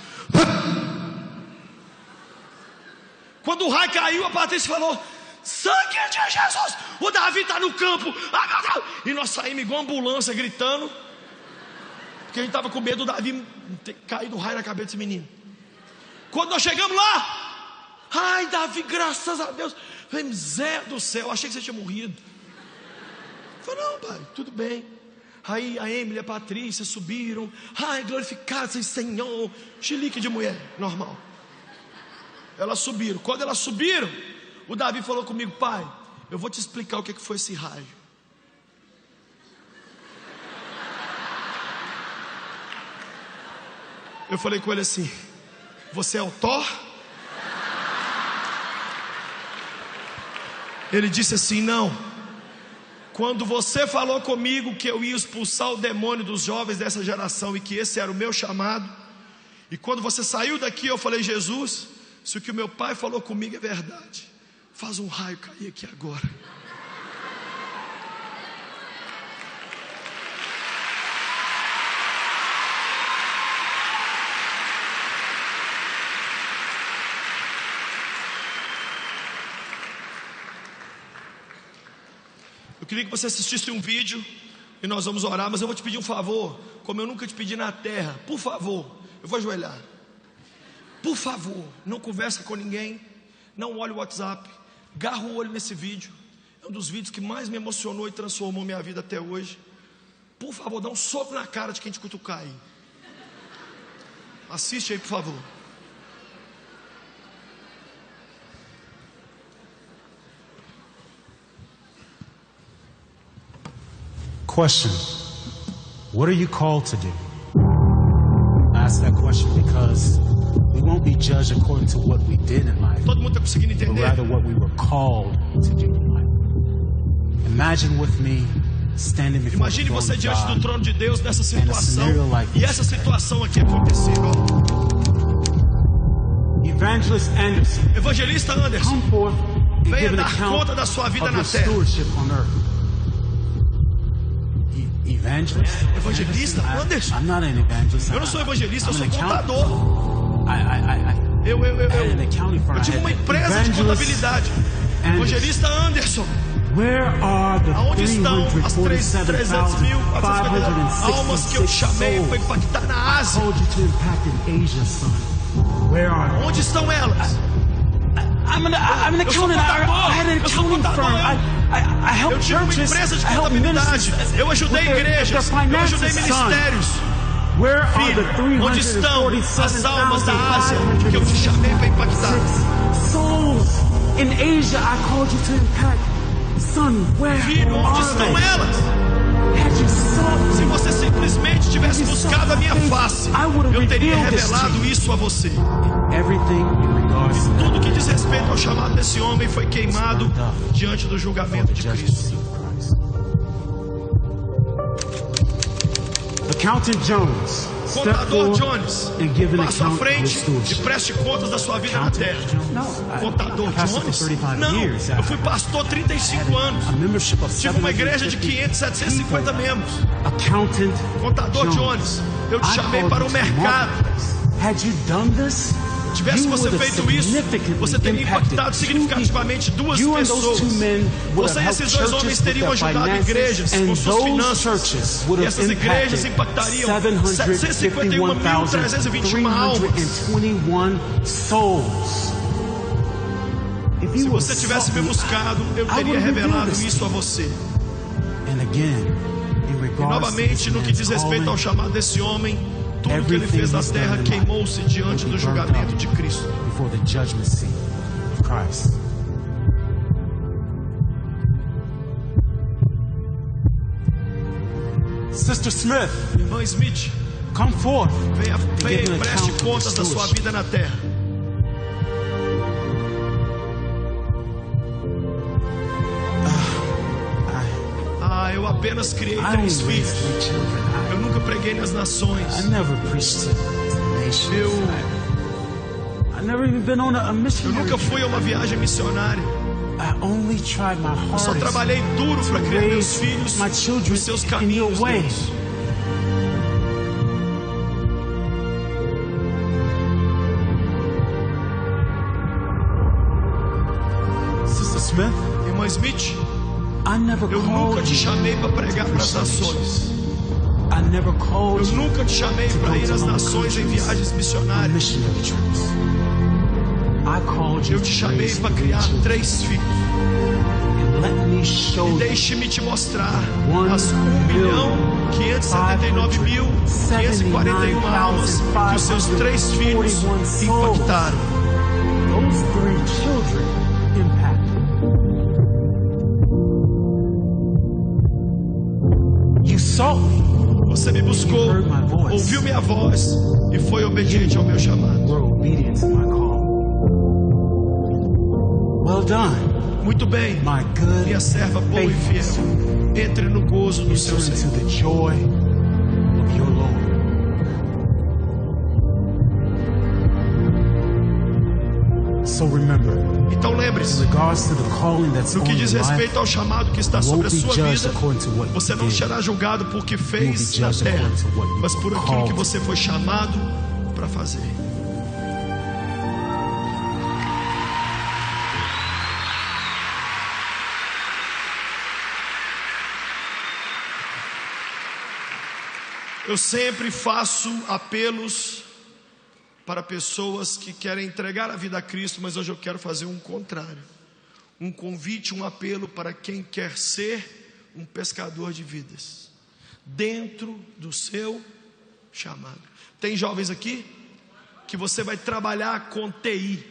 Quando o raio caiu, a Patrícia falou: sangue de Jesus, o Davi está no campo. Ah, meu Deus! E nós saímos igual ambulância gritando, porque a gente estava com medo do Davi ter caído o raio na cabeça desse menino. Quando nós chegamos lá, ai, Davi, graças a Deus. Eu falei: Zé do céu, achei que você tinha morrido. Eu falei: não, pai, tudo bem. Aí a Emily e a Patrícia subiram. Ai, glorificado seja o Senhor. Chilique de mulher, normal. Elas subiram. Quando elas subiram, o Davi falou comigo: pai, eu vou te explicar o que foi esse raio. Eu falei com ele assim: você é o Thor? Ele disse assim: não. Quando você falou comigo que eu ia expulsar o demônio dos jovens dessa geração e que esse era o meu chamado, e quando você saiu daqui, eu falei: Jesus, se o que o meu pai falou comigo é verdade, faz um raio cair aqui agora. Eu queria que você assistisse um vídeo e nós vamos orar, mas eu vou te pedir um favor, como eu nunca te pedi na terra. Por favor, eu vou ajoelhar. Por favor, não conversa com ninguém, não olhe o WhatsApp, garra o olho nesse vídeo. É um dos vídeos que mais me emocionou e transformou minha vida até hoje. Por favor, dá um soco na cara de quem te cutucar aí. Assiste aí, por favor. Question: what are you called to do? I ask that question because we won't be judged according to what we did in life, Todo mundo está conseguindo but entender? rather what we were called to do in life. Imagine with me standing before the Imagine throne você of diante do God. trono de Deus nessa situação, scenario like e essa situação aqui acontecendo. Evangelist Anderson, Evangelista Anderson, come forth and venha give an dar account conta da sua vida of na your terra. stewardship on earth. Evangelist? Evangelista Anderson? I'm not an evangelist. Eu não sou evangelista, eu I'm sou an accountant. contador. Eu had an accounting firm. tive uma empresa de contabilidade. Evangelista Anderson, Where are the aonde estão as 300.000 almas que eu 347,566 chamei para souls impactar na Ásia? told you to impact in Asia, son? Where are they? Onde estão elas? I'm an accountant. I had an accounting firm. I Eu help tive uma churches. empresa de I help contabilidade. ministries. Eu ajudei with their igrejas. Eu ajudei finances, son. ministérios. Where are Filho, the onde estão as almas da Ásia que eu te chamei para impactar? 347,566 souls in Asia I called you to impact? Son, where Filho, onde are estão they? elas? Had you sought Se você simplesmente tivesse buscado a minha face, eu teria revelado isso a você. everything in regards to Tudo que diz respeito ao chamado desse homem foi queimado diante do julgamento de Cristo. Accountant Jones, step Contador forward Jones, and give an passe à account of frente your e stewardship. preste contas da sua vida na Accountant terra. Jones? Contador I pastored for Jones? 35 Não, years. eu fui pastor 35 anos. A membership of Tive uma igreja de 750 500, 750 membros. Accountant Contador Jones. Jones, Eu te chamei para o mercado. Tivesse você feito isso, você teria impactado significativamente duas pessoas. Você e esses dois homens teriam ajudado igrejas com suas finanças. E essas igrejas impactariam 751.321 almas. Se você tivesse me buscado, eu teria revelado isso a você. E novamente, no que diz respeito ao chamado desse homem, tudo que ele fez na terra queimou-se diante do julgamento de Cristo. Sister Smith, Irmã Smith, come forth. venha e preste contas da sua vida na terra. Eu apenas criei 3 filhos. Eu nunca preguei nas nações. Eu nunca fui a uma viagem missionária. Eu só trabalhei duro para criar meus filhos nos seus caminhos, Deus. Sister Smith, Irmã Smith, eu nunca te chamei para pregar para as nações. Eu nunca te chamei para ir às nações em viagens missionárias. Eu te chamei para criar 3 filhos. E deixe-me te mostrar as 1.579.541 almas que os seus 3 filhos impactaram. Você me buscou, ouviu minha voz e foi obediente ao meu chamado. Muito bem, minha serva boa e fiel. Entre no gozo do seu Senhor. Então lembre-se, no que diz respeito ao chamado que está sobre a sua vida, você não será julgado por que fez na terra, mas por aquilo que você foi chamado para fazer. Eu sempre faço apelos para pessoas que querem entregar a vida a Cristo, mas hoje eu quero fazer um contrário. Um convite, um apelo para quem quer ser um pescador de vidas, dentro do seu chamado. Tem jovens aqui que você vai trabalhar com TI,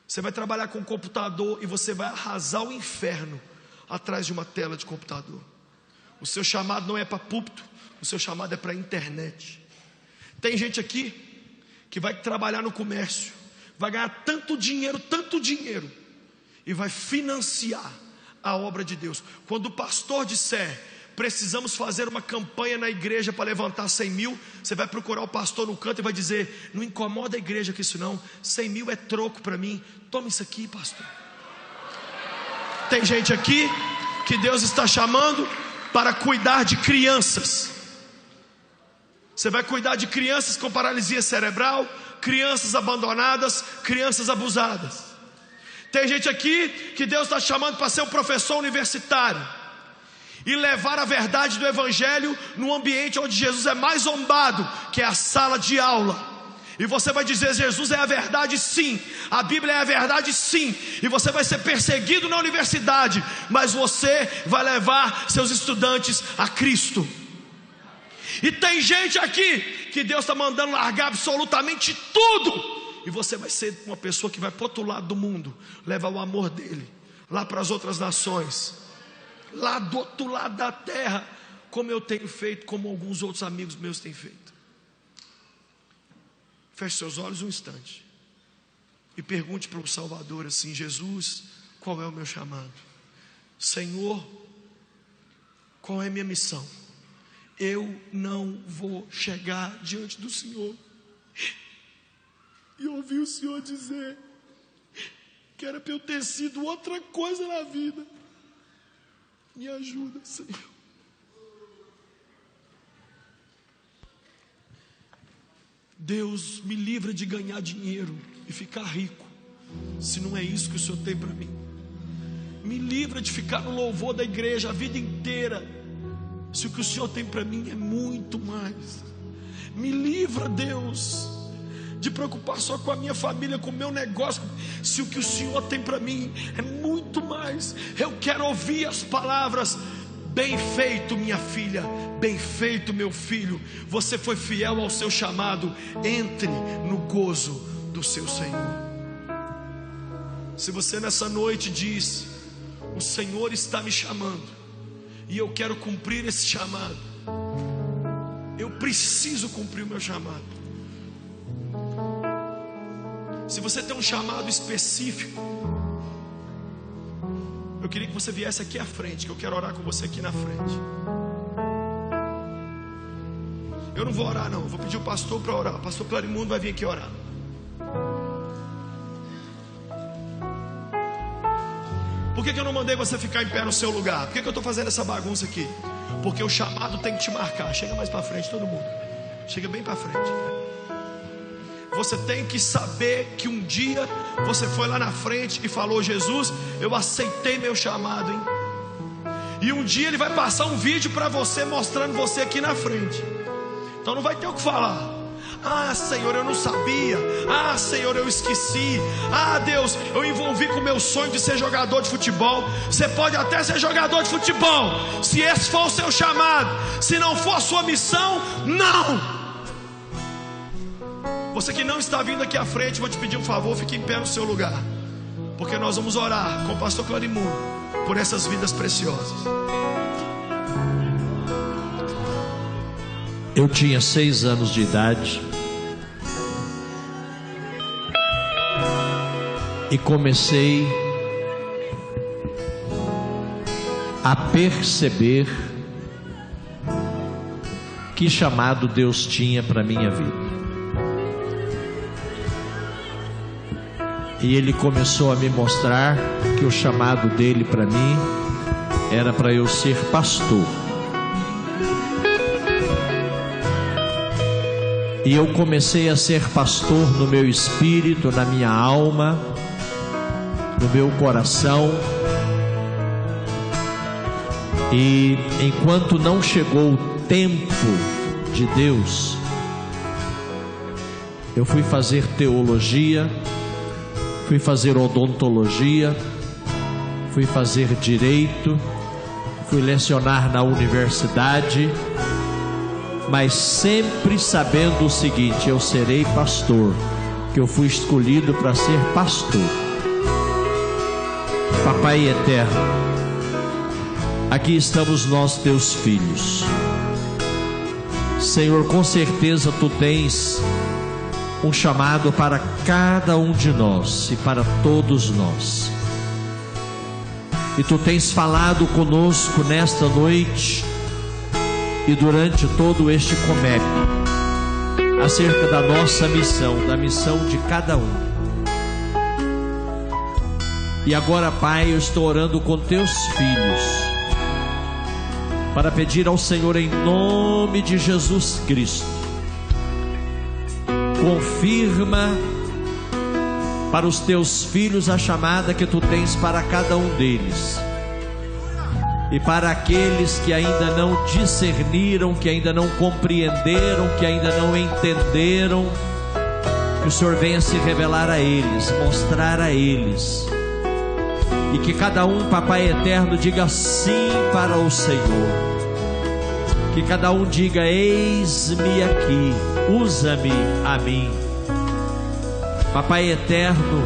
você vai trabalhar com computador e você vai arrasar o inferno atrás de uma tela de computador. O seu chamado não é para púlpito, o seu chamado é para a internet. Tem gente aqui que vai trabalhar no comércio, vai ganhar tanto dinheiro, e vai financiar a obra de Deus. Quando o pastor disser, precisamos fazer uma campanha na igreja para levantar 100 mil, você vai procurar o pastor no canto e vai dizer, não incomoda a igreja com isso não, 100 mil é troco para mim, toma isso aqui, pastor. Tem gente aqui que Deus está chamando para cuidar de crianças. Você vai cuidar de crianças com paralisia cerebral, crianças abandonadas, crianças abusadas. Tem gente aqui que Deus está chamando para ser um professor universitário e levar a verdade do evangelho no ambiente onde Jesus é mais zombado, que é a sala de aula. E você vai dizer, Jesus é a verdade sim, a Bíblia é a verdade sim. E você vai ser perseguido na universidade, mas você vai levar seus estudantes a Cristo. E tem gente aqui que Deus está mandando largar absolutamente tudo, e você vai ser uma pessoa que vai para o outro lado do mundo, levar o amor dele lá para as outras nações, lá do outro lado da terra, como eu tenho feito, como alguns outros amigos meus têm feito. Feche seus olhos um instante e pergunte para o Salvador assim: Jesus, qual é o meu chamado? Senhor, qual é a minha missão? Eu não vou chegar diante do Senhor e ouvir o Senhor dizer que era para eu ter sido outra coisa na vida. Me ajuda, Senhor. Deus, me livra de ganhar dinheiro e ficar rico, se não é isso que o Senhor tem para mim. Me livra de ficar no louvor da igreja a vida inteira, se o que o Senhor tem para mim é muito mais. Me livra, Deus, de preocupar só com a minha família, com o meu negócio, se o que o Senhor tem para mim é muito mais. Eu quero ouvir as palavras: bem feito, minha filha, bem feito, meu filho, você foi fiel ao seu chamado, entre no gozo do seu Senhor. Se você nessa noite diz: o Senhor está me chamando e eu quero cumprir esse chamado, eu preciso cumprir o meu chamado. Se você tem um chamado específico, eu queria que você viesse aqui à frente, que eu quero orar com você aqui na frente. Eu não vou orar não, eu vou pedir o pastor para orar. O pastor Clarimundo vai vir aqui orar. Por que eu não mandei você ficar em pé no seu lugar? Por que eu estou fazendo essa bagunça aqui? Porque o chamado tem que te marcar. Chega mais para frente, todo mundo. Chega bem para frente. Você tem que saber que um dia você foi lá na frente e falou: Jesus, eu aceitei meu chamado, hein? E um dia ele vai passar um vídeo para você, mostrando você aqui na frente. Então não vai ter o que falar. Ah, Senhor, eu não sabia. Ah, Senhor, eu esqueci. Ah, Deus, eu envolvi com o meu sonho de ser jogador de futebol. Você pode até ser jogador de futebol, se esse for o seu chamado. Se não for a sua missão, não. Você que não está vindo aqui à frente, vou te pedir um favor, fique em pé no seu lugar, porque nós vamos orar com o pastor Clarimundo por essas vidas preciosas. Eu tinha 6 anos de idade e comecei a perceber que chamado Deus tinha para minha vida. E Ele começou a me mostrar que o chamado dele para mim era para eu ser pastor. E eu comecei a ser pastor no meu espírito, na minha alma, no meu coração. E enquanto não chegou o tempo de Deus, eu fui fazer teologia, fui fazer odontologia, fui fazer direito, fui lecionar na universidade, mas sempre sabendo o seguinte: eu serei pastor, que eu fui escolhido para ser pastor. Papai eterno, aqui estamos nós, teus filhos. Senhor, com certeza tu tens um chamado para cada um de nós e para todos nós. E tu tens falado conosco nesta noite e durante todo este comércio acerca da nossa missão, da missão de cada um. E agora, Pai, eu estou orando com teus filhos para pedir ao Senhor, em nome de Jesus Cristo, confirma para os teus filhos a chamada que tu tens para cada um deles. E para aqueles que ainda não discerniram, que ainda não compreenderam, que ainda não entenderam, que o Senhor venha se revelar a eles, mostrar a eles. E que cada um, Papai eterno, diga sim para o Senhor. Que cada um diga: eis-me aqui, usa-me a mim. Papai eterno,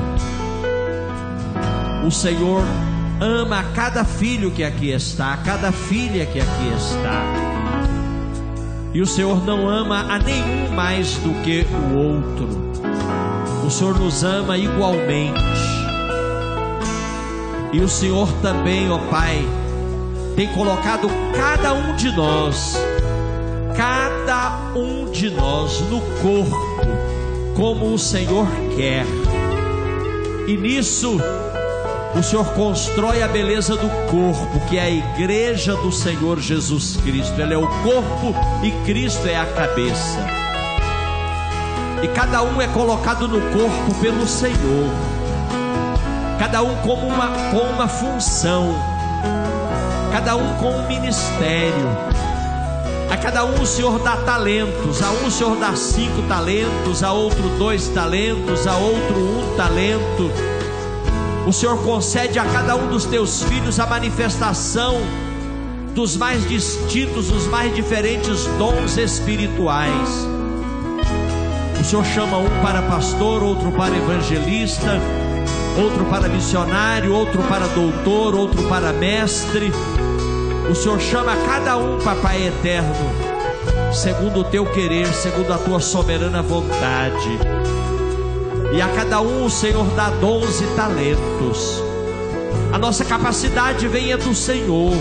o Senhor ama a cada filho que aqui está, a cada filha que aqui está. E o Senhor não ama a nenhum mais do que o outro. O Senhor nos ama igualmente. E o Senhor também, ó Pai, tem colocado cada um de nós no corpo, como o Senhor quer. E nisso o Senhor constrói a beleza do corpo, que é a igreja do Senhor Jesus Cristo. Ela é o corpo e Cristo é a cabeça. E cada um é colocado no corpo pelo Senhor, cada um com uma função, cada um com um ministério. A cada um o Senhor dá talentos. A um o Senhor dá 5 talentos, a outro 2 talentos, a outro 1 talento. O Senhor concede a cada um dos teus filhos a manifestação dos mais distintos, dos mais diferentes dons espirituais. O Senhor chama um para pastor, outro para evangelista, outro para missionário, outro para doutor, outro para mestre. O Senhor chama cada um, Papai eterno, segundo o teu querer, segundo a tua soberana vontade. E a cada um o Senhor dá 12 talentos. A nossa capacidade vem do Senhor.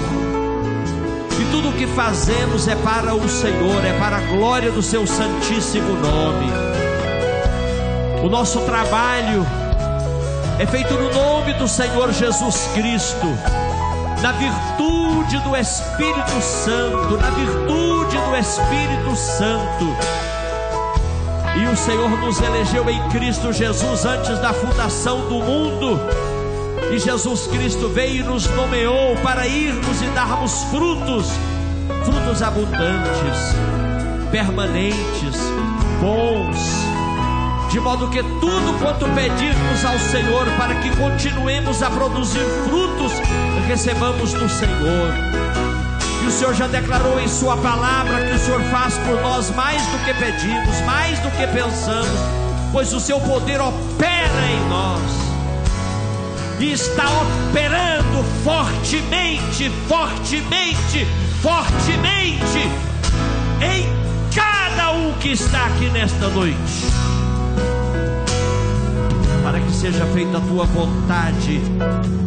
E tudo o que fazemos é para o Senhor, é para a glória do seu santíssimo nome. O nosso trabalho é feito no nome do Senhor Jesus Cristo, na virtude do Espírito Santo, na virtude do Espírito Santo. E o Senhor nos elegeu em Cristo Jesus antes da fundação do mundo. E Jesus Cristo veio e nos nomeou para irmos e darmos frutos, frutos abundantes, permanentes, bons, de modo que tudo quanto pedirmos ao Senhor para que continuemos a produzir frutos, recebamos do Senhor. E o Senhor já declarou em sua palavra que o Senhor faz por nós mais do que pedimos, mais do que pensamos, pois o seu poder opera em nós e está operando fortemente, fortemente, fortemente em cada um que está aqui nesta noite, para que seja feita a tua vontade,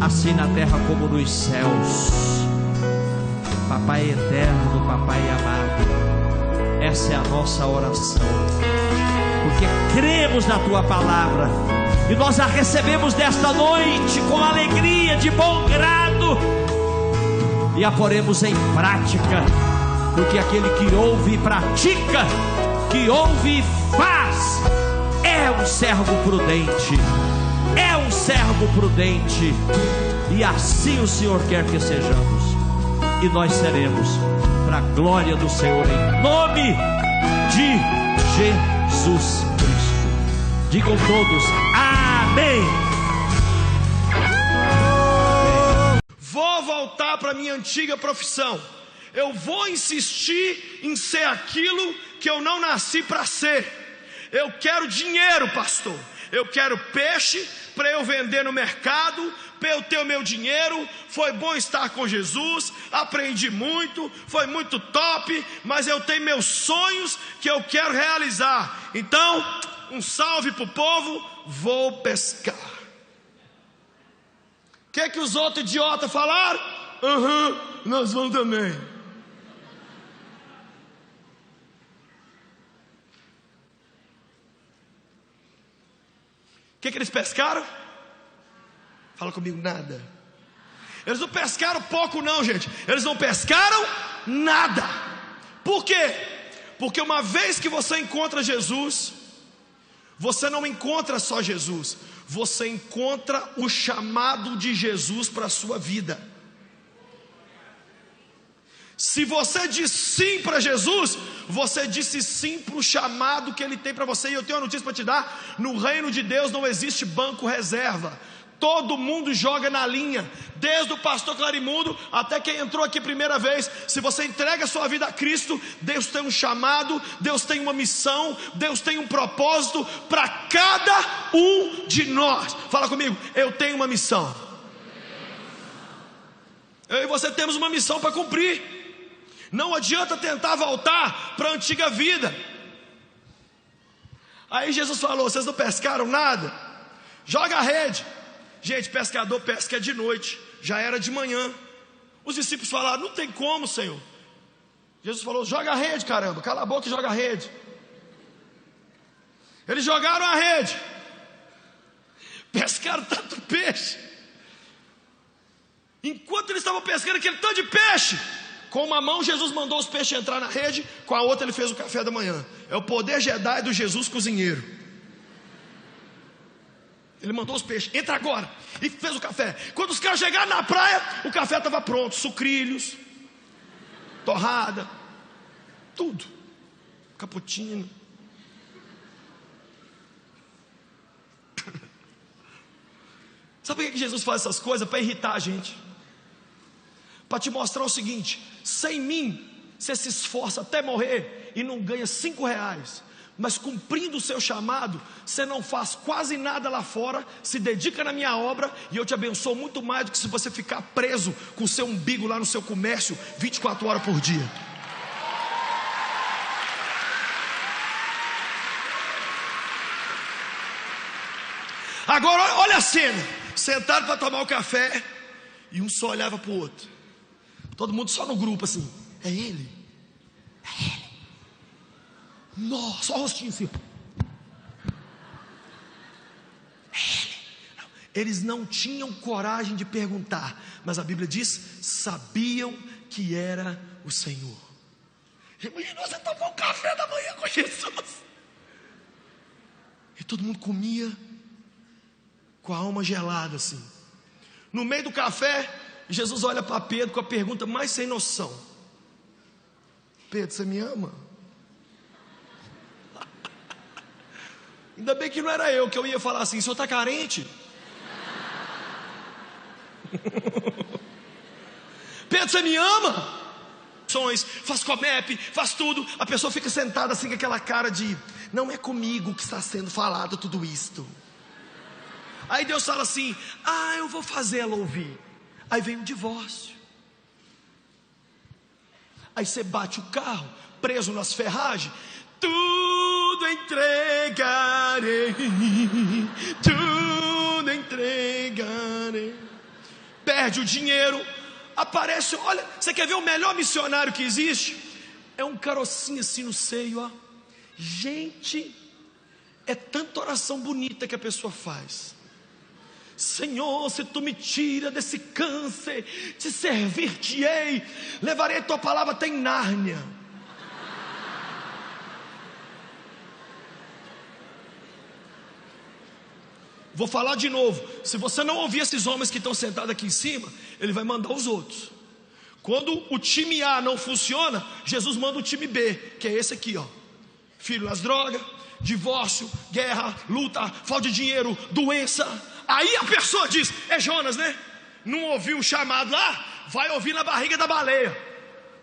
assim na terra como nos céus. Papai eterno, Papai amado, essa é a nossa oração, porque cremos na tua palavra e nós a recebemos desta noite com alegria, de bom grado, e a poremos em prática, porque aquele que ouve e pratica, que ouve e faz, é um servo prudente, é um servo prudente. E assim o Senhor quer que sejamos, e nós seremos, para a glória do Senhor, em nome de Jesus Cristo. Digam todos amém. Vou voltar para a minha antiga profissão. Eu vou insistir em ser aquilo que eu não nasci para ser. Eu quero dinheiro, pastor. Eu quero peixe para eu vender no mercado, para eu ter o meu dinheiro. Foi bom estar com Jesus, aprendi muito, foi muito top, mas eu tenho meus sonhos que eu quero realizar. Então, um salve para o povo, vou pescar. O que os outros idiotas falaram? Nós vamos também. O que eles pescaram? Fala comigo, nada. Eles não pescaram pouco não, gente. Eles não pescaram nada. Por quê? Porque uma vez que você encontra Jesus, você não encontra só Jesus, você encontra o chamado de Jesus para a sua vida. Se você diz sim para Jesus, você disse sim para o chamado que Ele tem para você. E eu tenho uma notícia para te dar: no reino de Deus não existe banco reserva. Todo mundo joga na linha, desde o pastor Clarimundo até quem entrou aqui primeira vez. Se você entrega a sua vida a Cristo, Deus tem um chamado, Deus tem uma missão, Deus tem um propósito para cada um de nós. Fala comigo, eu tenho uma missão. Eu e você temos uma missão para cumprir. Não adianta tentar voltar para a antiga vida. Aí Jesus falou: vocês não pescaram nada? Joga a rede. Gente, pescador pesca de noite, já era de manhã. Os discípulos falaram: não tem como, Senhor. Jesus falou: joga a rede, caramba, cala a boca e joga a rede. Eles jogaram a rede, pescaram tanto peixe. Enquanto eles estavam pescando aquele tanto de peixe, Com uma mão Jesus mandou os peixes entrar na rede, com a outra ele fez o café da manhã. É o poder Jedi do Jesus cozinheiro. Ele mandou os peixes, entra agora, e fez o café. Quando os caras chegaram na praia, o café estava pronto, sucrilhos, torrada, tudo, cappuccino. Sabe por que Jesus faz essas coisas? Para irritar a gente, para te mostrar o seguinte: sem mim, você se esforça até morrer e não ganha 5 reais, mas cumprindo o seu chamado, você não faz quase nada lá fora, se dedica na minha obra, e eu te abençoo muito mais do que se você ficar preso com o seu umbigo lá no seu comércio 24 horas por dia. Agora olha a cena, sentado para tomar o café, e um só olhava para o outro, todo mundo só no grupo assim: é ele, é ele. Nossa, só o rostinho assim. É ele. Não, eles não tinham coragem de perguntar, mas a Bíblia diz: sabiam que era o Senhor. Imagina você tomar um café da manhã com Jesus, e todo mundo comia com a alma gelada assim. No meio do café, Jesus olha para Pedro com a pergunta mais sem noção: Pedro, você me ama? Ainda bem que não era eu, que eu ia falar assim: o senhor está carente? Pedro, você me ama? Faz comep, faz tudo. A pessoa fica sentada assim com aquela cara de: não é comigo que está sendo falado tudo isto. Aí Deus fala assim: eu vou fazer ela ouvir. Aí vem o divórcio. Aí você bate o carro, preso nas ferragens. Tudo entregarei, tudo entregarei. Perde o dinheiro, aparece, olha, você quer ver o melhor missionário que existe? É um carocinho assim no seio, ó. Gente, é tanta oração bonita que a pessoa faz: Senhor, se tu me tira desse câncer, te servir-te-ei, levarei a tua palavra até em Nárnia. Vou falar de novo: se você não ouvir esses homens que estão sentados aqui em cima, ele vai mandar os outros. Quando o time A não funciona, Jesus manda o time B, que é esse aqui, ó: filho nas drogas, divórcio, guerra, luta, falta de dinheiro, doença. Aí a pessoa diz: é Jonas, né? Não ouviu o chamado lá? Vai ouvir na barriga da baleia.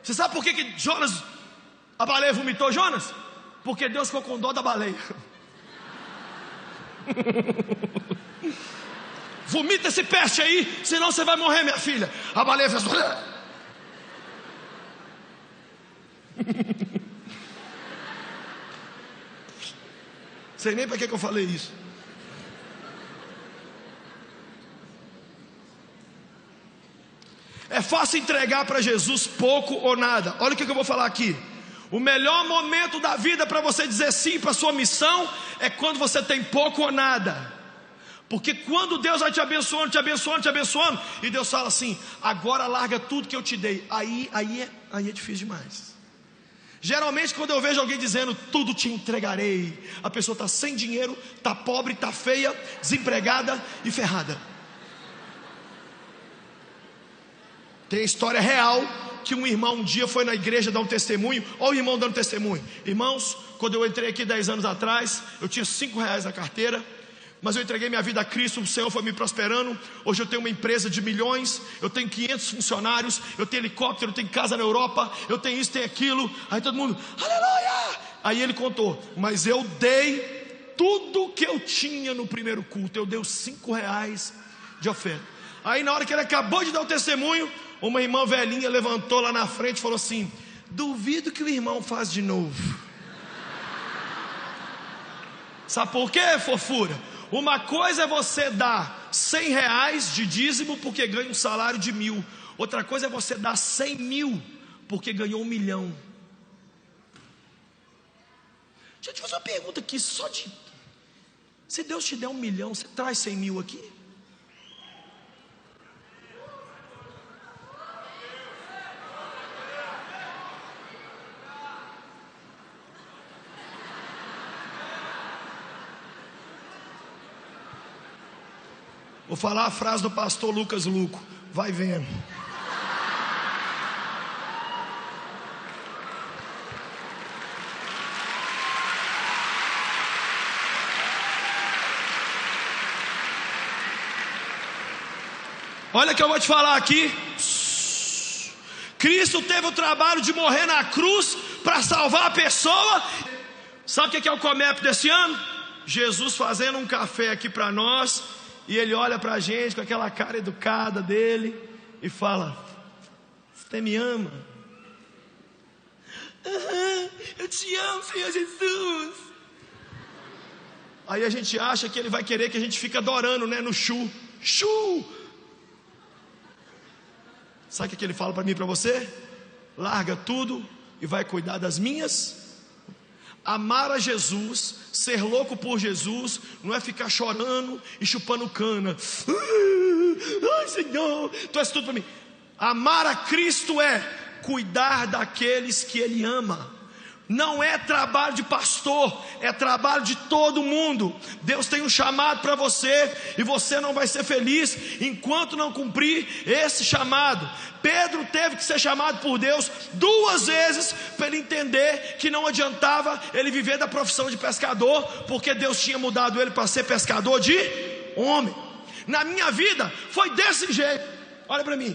Você sabe por que Jonas, a baleia vomitou Jonas? Porque Deus ficou com dó da baleia. Vomita esse peste aí, senão você vai morrer, minha filha. A baleia fez... Sei nem para que eu falei isso. É fácil entregar para Jesus pouco ou nada. Olha o que eu vou falar aqui. O melhor momento da vida para você dizer sim para a sua missão é quando você tem pouco ou nada. Porque quando Deus vai te abençoando, te abençoando, te abençoando, e Deus fala assim: agora larga tudo que eu te dei. Aí é difícil demais. Geralmente quando eu vejo alguém dizendo tudo te entregarei, a pessoa está sem dinheiro, está pobre, está feia, desempregada e ferrada. Tem história real que um irmão um dia foi na igreja dar um testemunho. Olha o irmão dando testemunho: irmãos, quando eu entrei aqui 10 anos atrás, eu tinha 5 reais na carteira, mas eu entreguei minha vida a Cristo, o Senhor foi me prosperando. Hoje eu tenho uma empresa de milhões, eu tenho 500 funcionários, eu tenho helicóptero, eu tenho casa na Europa, eu tenho isso, tenho aquilo. Aí todo mundo, aleluia! Aí ele contou: mas eu dei tudo que eu tinha no primeiro culto. Eu dei os 5 reais de oferta. Aí na hora que ele acabou de dar o testemunho, uma irmã velhinha levantou lá na frente e falou assim: duvido que o irmão faz de novo. Sabe por quê, fofura? Uma coisa é você dar 100 reais de dízimo porque ganha um salário de 1.000. Outra coisa é você dar 100 mil porque ganhou 1 milhão. Deixa eu te fazer uma pergunta aqui, só de... se Deus te der 1 milhão, você traz 100 mil aqui? Vou falar a frase do pastor Lucas Luco. Vai vendo. Olha que eu vou te falar aqui. Cristo teve o trabalho de morrer na cruz para salvar a pessoa. Sabe o que é o Comep desse ano? Jesus fazendo um café aqui para nós. E ele olha para a gente com aquela cara educada dele e fala: você me ama? Eu te amo, Senhor Jesus. Aí a gente acha que ele vai querer que a gente fique adorando, né, no chu. Sabe o que ele fala para mim e para você? Larga tudo e vai cuidar das minhas. Amar a Jesus, ser louco por Jesus, não é ficar chorando e chupando cana. Ai, Senhor, tu és tudo para mim. Amar a Cristo é cuidar daqueles que Ele ama. Não é trabalho de pastor, é trabalho de todo mundo. Deus tem um chamado para você, e você não vai ser feliz enquanto não cumprir esse chamado. Pedro teve que ser chamado por Deus 2 vezes para ele entender que não adiantava ele viver da profissão de pescador, porque Deus tinha mudado ele para ser pescador de homem. Na minha vida foi desse jeito. Olha para mim.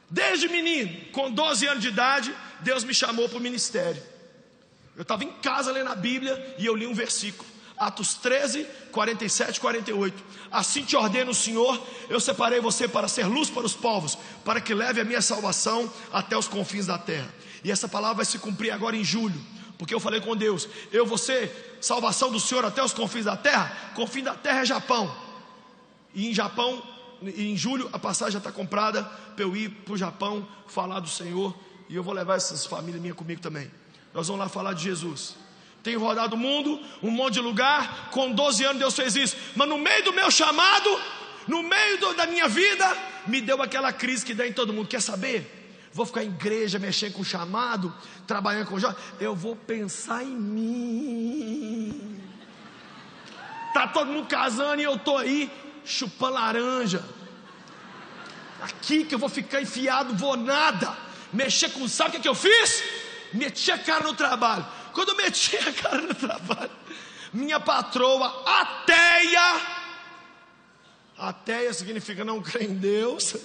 Desde menino, com 12 anos de idade, Deus me chamou para o ministério. Eu estava em casa lendo a Bíblia e eu li um versículo, Atos 13, 47 e 48. Assim te ordena o Senhor: eu separei você para ser luz para os povos, para que leve a minha salvação até os confins da terra. E essa palavra vai se cumprir agora em julho, porque eu falei com Deus: eu vou ser salvação do Senhor até os confins da terra. Confim da terra é Japão. E em Japão, em julho, a passagem já está comprada para eu ir para o Japão falar do Senhor. E eu vou levar essas famílias minhas comigo também. Nós vamos lá falar de Jesus. Tenho rodado o mundo, um monte de lugar. Com 12 anos Deus fez isso. Mas no meio do meu chamado, no meio da minha vida, me deu aquela crise que dá em todo mundo. Quer saber? Vou ficar em igreja, mexendo com o chamado, trabalhando com o jovem. Eu vou pensar em mim. Tá todo mundo casando e eu tô aí chupando laranja. Aqui que eu vou ficar enfiado, vou nada. Mexer com... Sabe o que eu fiz? Meti a cara no trabalho. Quando eu meti a cara no trabalho, minha patroa, ateia significa não crer em Deus,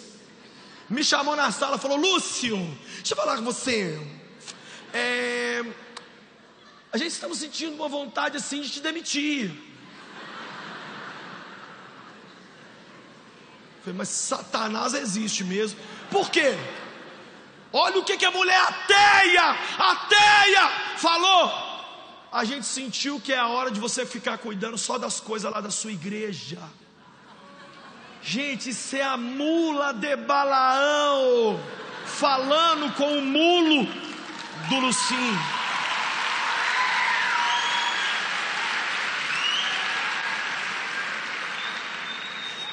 me chamou na sala e falou: Lúcio, deixa eu falar com você. A gente está sentindo uma vontade assim de te demitir. Eu falei: mas Satanás existe mesmo. Por quê? Olha o que a mulher ateia falou. A gente sentiu que é a hora de você ficar cuidando só das coisas lá da sua igreja. Gente, isso é a mula de Balaão falando com o mulo do Lucim.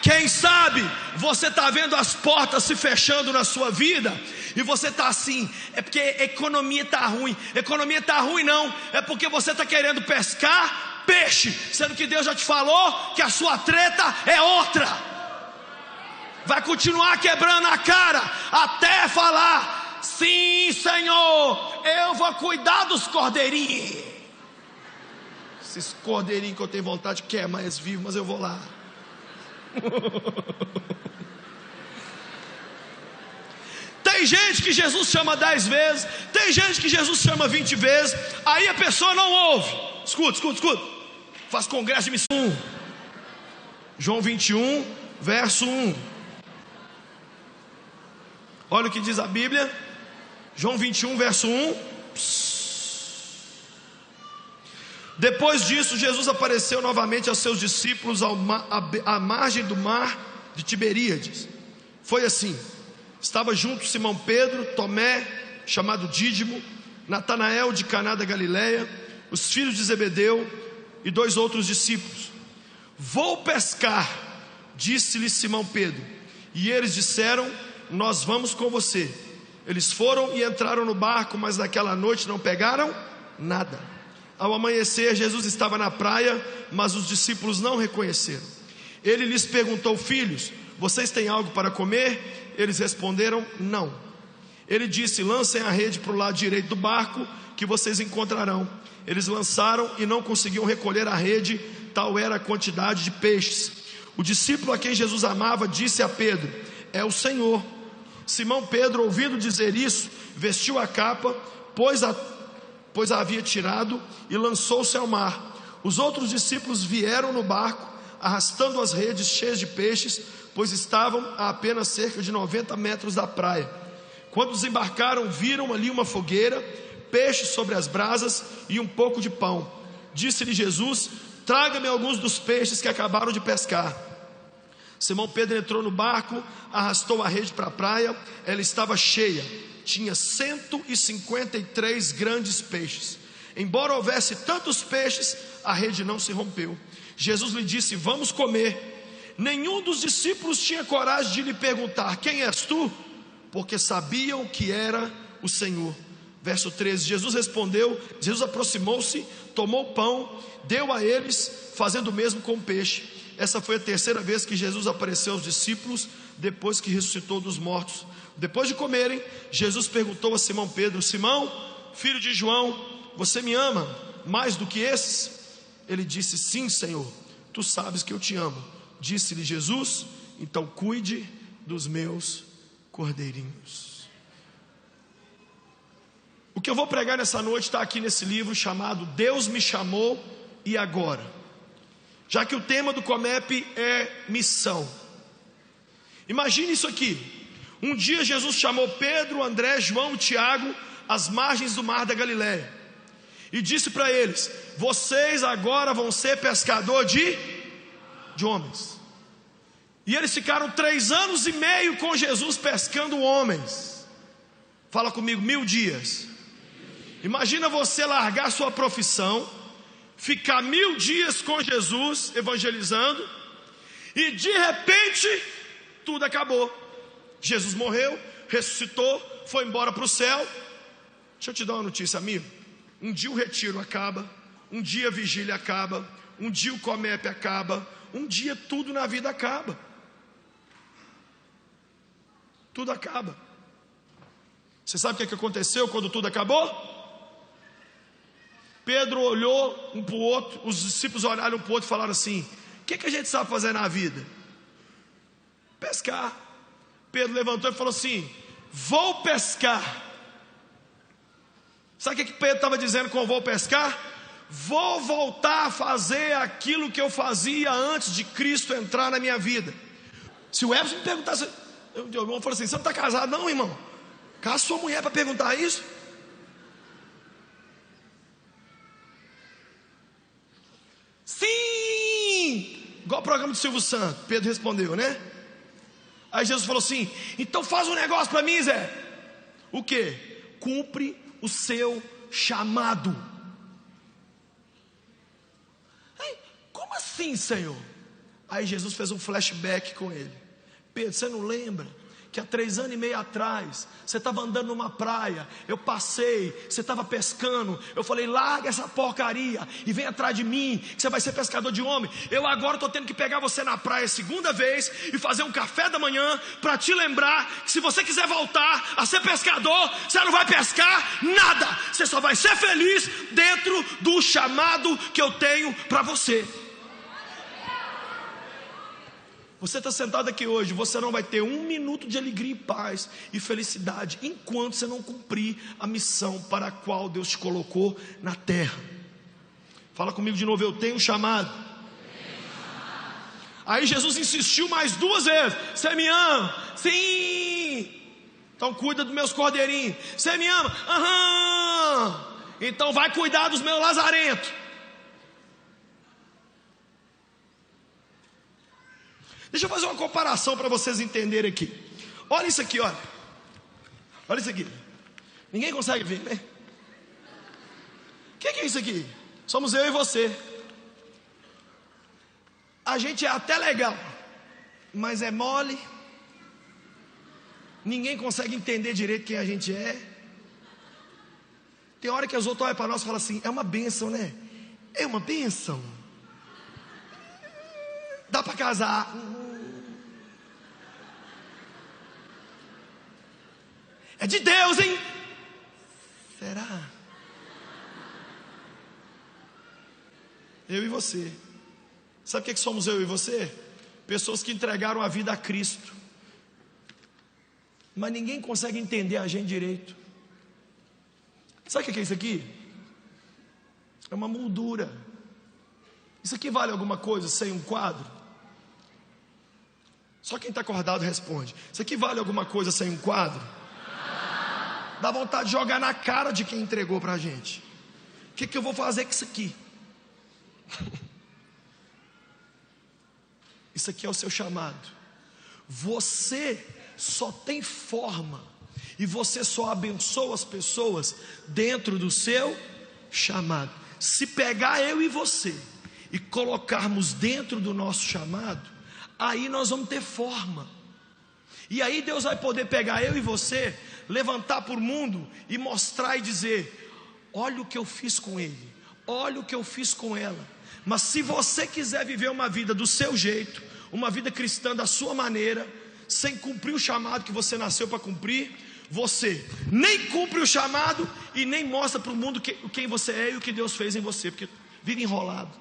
Quem sabe você está vendo as portas se fechando na sua vida e você está assim: é porque a economia está ruim. Economia está ruim não, é porque você está querendo pescar peixe, sendo que Deus já te falou que a sua treta é outra. Vai continuar quebrando a cara até falar: sim, Senhor, eu vou cuidar dos cordeirinhos. Esses cordeirinhos que eu tenho vontade de queimar eles vivos, mas eu vou lá. Tem gente que Jesus chama 10 vezes, tem gente que Jesus chama 20 vezes, aí a pessoa não ouve. Escuta. Faz congresso de missão. João 21, verso 1. Olha o que diz a Bíblia. João 21, verso 1. Depois disso, Jesus apareceu novamente aos seus discípulos à margem do mar de Tiberíades. Foi assim: estava junto Simão Pedro, Tomé, chamado Dídimo, Natanael de Caná da Galileia, os filhos de Zebedeu e 2 outros discípulos. Vou pescar, disse-lhe Simão Pedro. E eles disseram: nós vamos com você. Eles foram e entraram no barco, mas naquela noite não pegaram nada. Ao amanhecer, Jesus estava na praia, mas os discípulos não reconheceram. Ele lhes perguntou: filhos, vocês têm algo para comer? Eles responderam: não. Ele disse: lancem a rede para o lado direito do barco, que vocês encontrarão. Eles lançaram e não conseguiam recolher a rede, tal era a quantidade de peixes. O discípulo a quem Jesus amava disse a Pedro: é o Senhor. Simão Pedro, ouvindo dizer isso, vestiu a capa, pois a havia tirado, e lançou-se ao mar. Os outros discípulos vieram no barco, arrastando as redes cheias de peixes, pois estavam a apenas cerca de 90 metros da praia. Quando desembarcaram, viram ali uma fogueira, peixes sobre as brasas e um pouco de pão. Disse-lhe Jesus: traga-me alguns dos peixes que acabaram de pescar. Simão Pedro entrou no barco, arrastou a rede para a praia. Ela estava cheia, tinha 153 grandes peixes. Embora houvesse tantos peixes, a rede não se rompeu. Jesus lhe disse: vamos comer. Nenhum dos discípulos tinha coragem de lhe perguntar: quem és tu? Porque sabiam que era o Senhor. Verso 13, Jesus respondeu, Jesus aproximou-se, tomou o pão, deu a eles, fazendo o mesmo com o peixe. Essa foi a terceira vez que Jesus apareceu aos discípulos, depois que ressuscitou dos mortos. Depois de comerem, Jesus perguntou a Simão Pedro: Simão, filho de João, você me ama mais do que esses? Ele disse: sim, Senhor, tu sabes que eu te amo. Disse-lhe Jesus: então cuide dos meus cordeirinhos. O que eu vou pregar nessa noite está aqui nesse livro chamado Deus me chamou e agora, já que o tema do Comep é missão. Imagine isso aqui: um dia Jesus chamou Pedro, André, João e Tiago às margens do mar da Galileia e disse para eles: vocês agora vão ser pescador de homens. E eles ficaram 3 anos e meio com Jesus pescando homens. Fala comigo, 1000 dias. Imagina você largar sua profissão, ficar 1000 dias com Jesus evangelizando, e de repente tudo acabou. Jesus morreu, ressuscitou, foi embora para o céu. Deixa eu te dar uma notícia, amigo. Um dia o retiro acaba, um dia a vigília acaba, um dia o Comep acaba, um dia tudo na vida acaba. Tudo acaba. Você sabe o que aconteceu quando tudo acabou? Pedro olhou um para o outro, os discípulos olharam um para o outro e falaram assim: o que a gente sabe fazer na vida? Pescar. Pedro levantou e falou assim: vou pescar. Sabe o que Pedro estava dizendo com vou pescar? Vou voltar a fazer aquilo que eu fazia antes de Cristo entrar na minha vida. Se o Everson me perguntasse, o irmão falou assim: você não está casado não, irmão? Casa sua mulher para perguntar isso. Sim! Igual o programa do Silvio Santos. Pedro respondeu, né? Aí Jesus falou assim: então faz um negócio para mim, Zé. O que? Cumpre o seu chamado. Aí, como assim, Senhor? Aí Jesus fez um flashback com ele. Pedro, você não lembra que há 3 anos e meio atrás você estava andando numa praia, eu passei, você estava pescando, eu falei: larga essa porcaria e vem atrás de mim, que você vai ser pescador de homem. Eu agora estou tendo que pegar você na praia segunda vez e fazer um café da manhã para te lembrar que se você quiser voltar a ser pescador, você não vai pescar nada, você só vai ser feliz dentro do chamado que eu tenho para você. Você está sentado aqui hoje, você não vai ter 1 minuto de alegria e paz e felicidade enquanto você não cumprir a missão para a qual Deus te colocou na terra. Fala comigo de novo: eu tenho chamado. Aí Jesus insistiu mais 2 vezes: você me ama? Sim. Então cuida dos meus cordeirinhos. Você me ama? Aham. Então vai cuidar dos meus lazarentos. Deixa eu fazer uma comparação para vocês entenderem aqui. Olha isso aqui, olha. Olha isso aqui. Ninguém consegue ver, né? O que é isso aqui? Somos eu e você. A gente é até legal, mas é mole. Ninguém consegue entender direito quem a gente é. Tem hora que os outros olham para nós e falam assim: é uma bênção, né? É uma bênção. Dá para casar. É de Deus, hein? Será? Eu e você. Sabe o que somos eu e você? Pessoas que entregaram a vida a Cristo, mas ninguém consegue entender a gente direito. Sabe o que é isso aqui? É uma moldura. Isso aqui vale alguma coisa sem um quadro? Só quem está acordado responde. Isso aqui vale alguma coisa sem um quadro? Dá vontade de jogar na cara de quem entregou para a gente. O que eu vou fazer com isso aqui? Isso aqui é o seu chamado. Você só tem forma e você só abençoa as pessoas dentro do seu chamado. Se pegar eu e você e colocarmos dentro do nosso chamado, aí nós vamos ter forma. E aí Deus vai poder pegar eu e você, levantar para o mundo e mostrar e dizer: olha o que eu fiz com ele, olha o que eu fiz com ela. Mas se você quiser viver uma vida do seu jeito, uma vida cristã da sua maneira, sem cumprir o chamado que você nasceu para cumprir, você nem cumpre o chamado e nem mostra para o mundo quem você é e o que Deus fez em você, porque vive enrolado.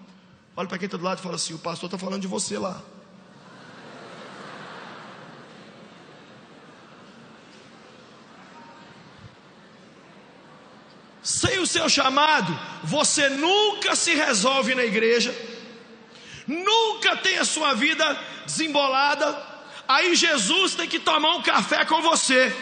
Olha para quem está do lado e fala assim: o pastor está falando de você lá. Sem o seu chamado, você nunca se resolve na igreja, nunca tem a sua vida desembolada. Aí Jesus tem que tomar um café com você.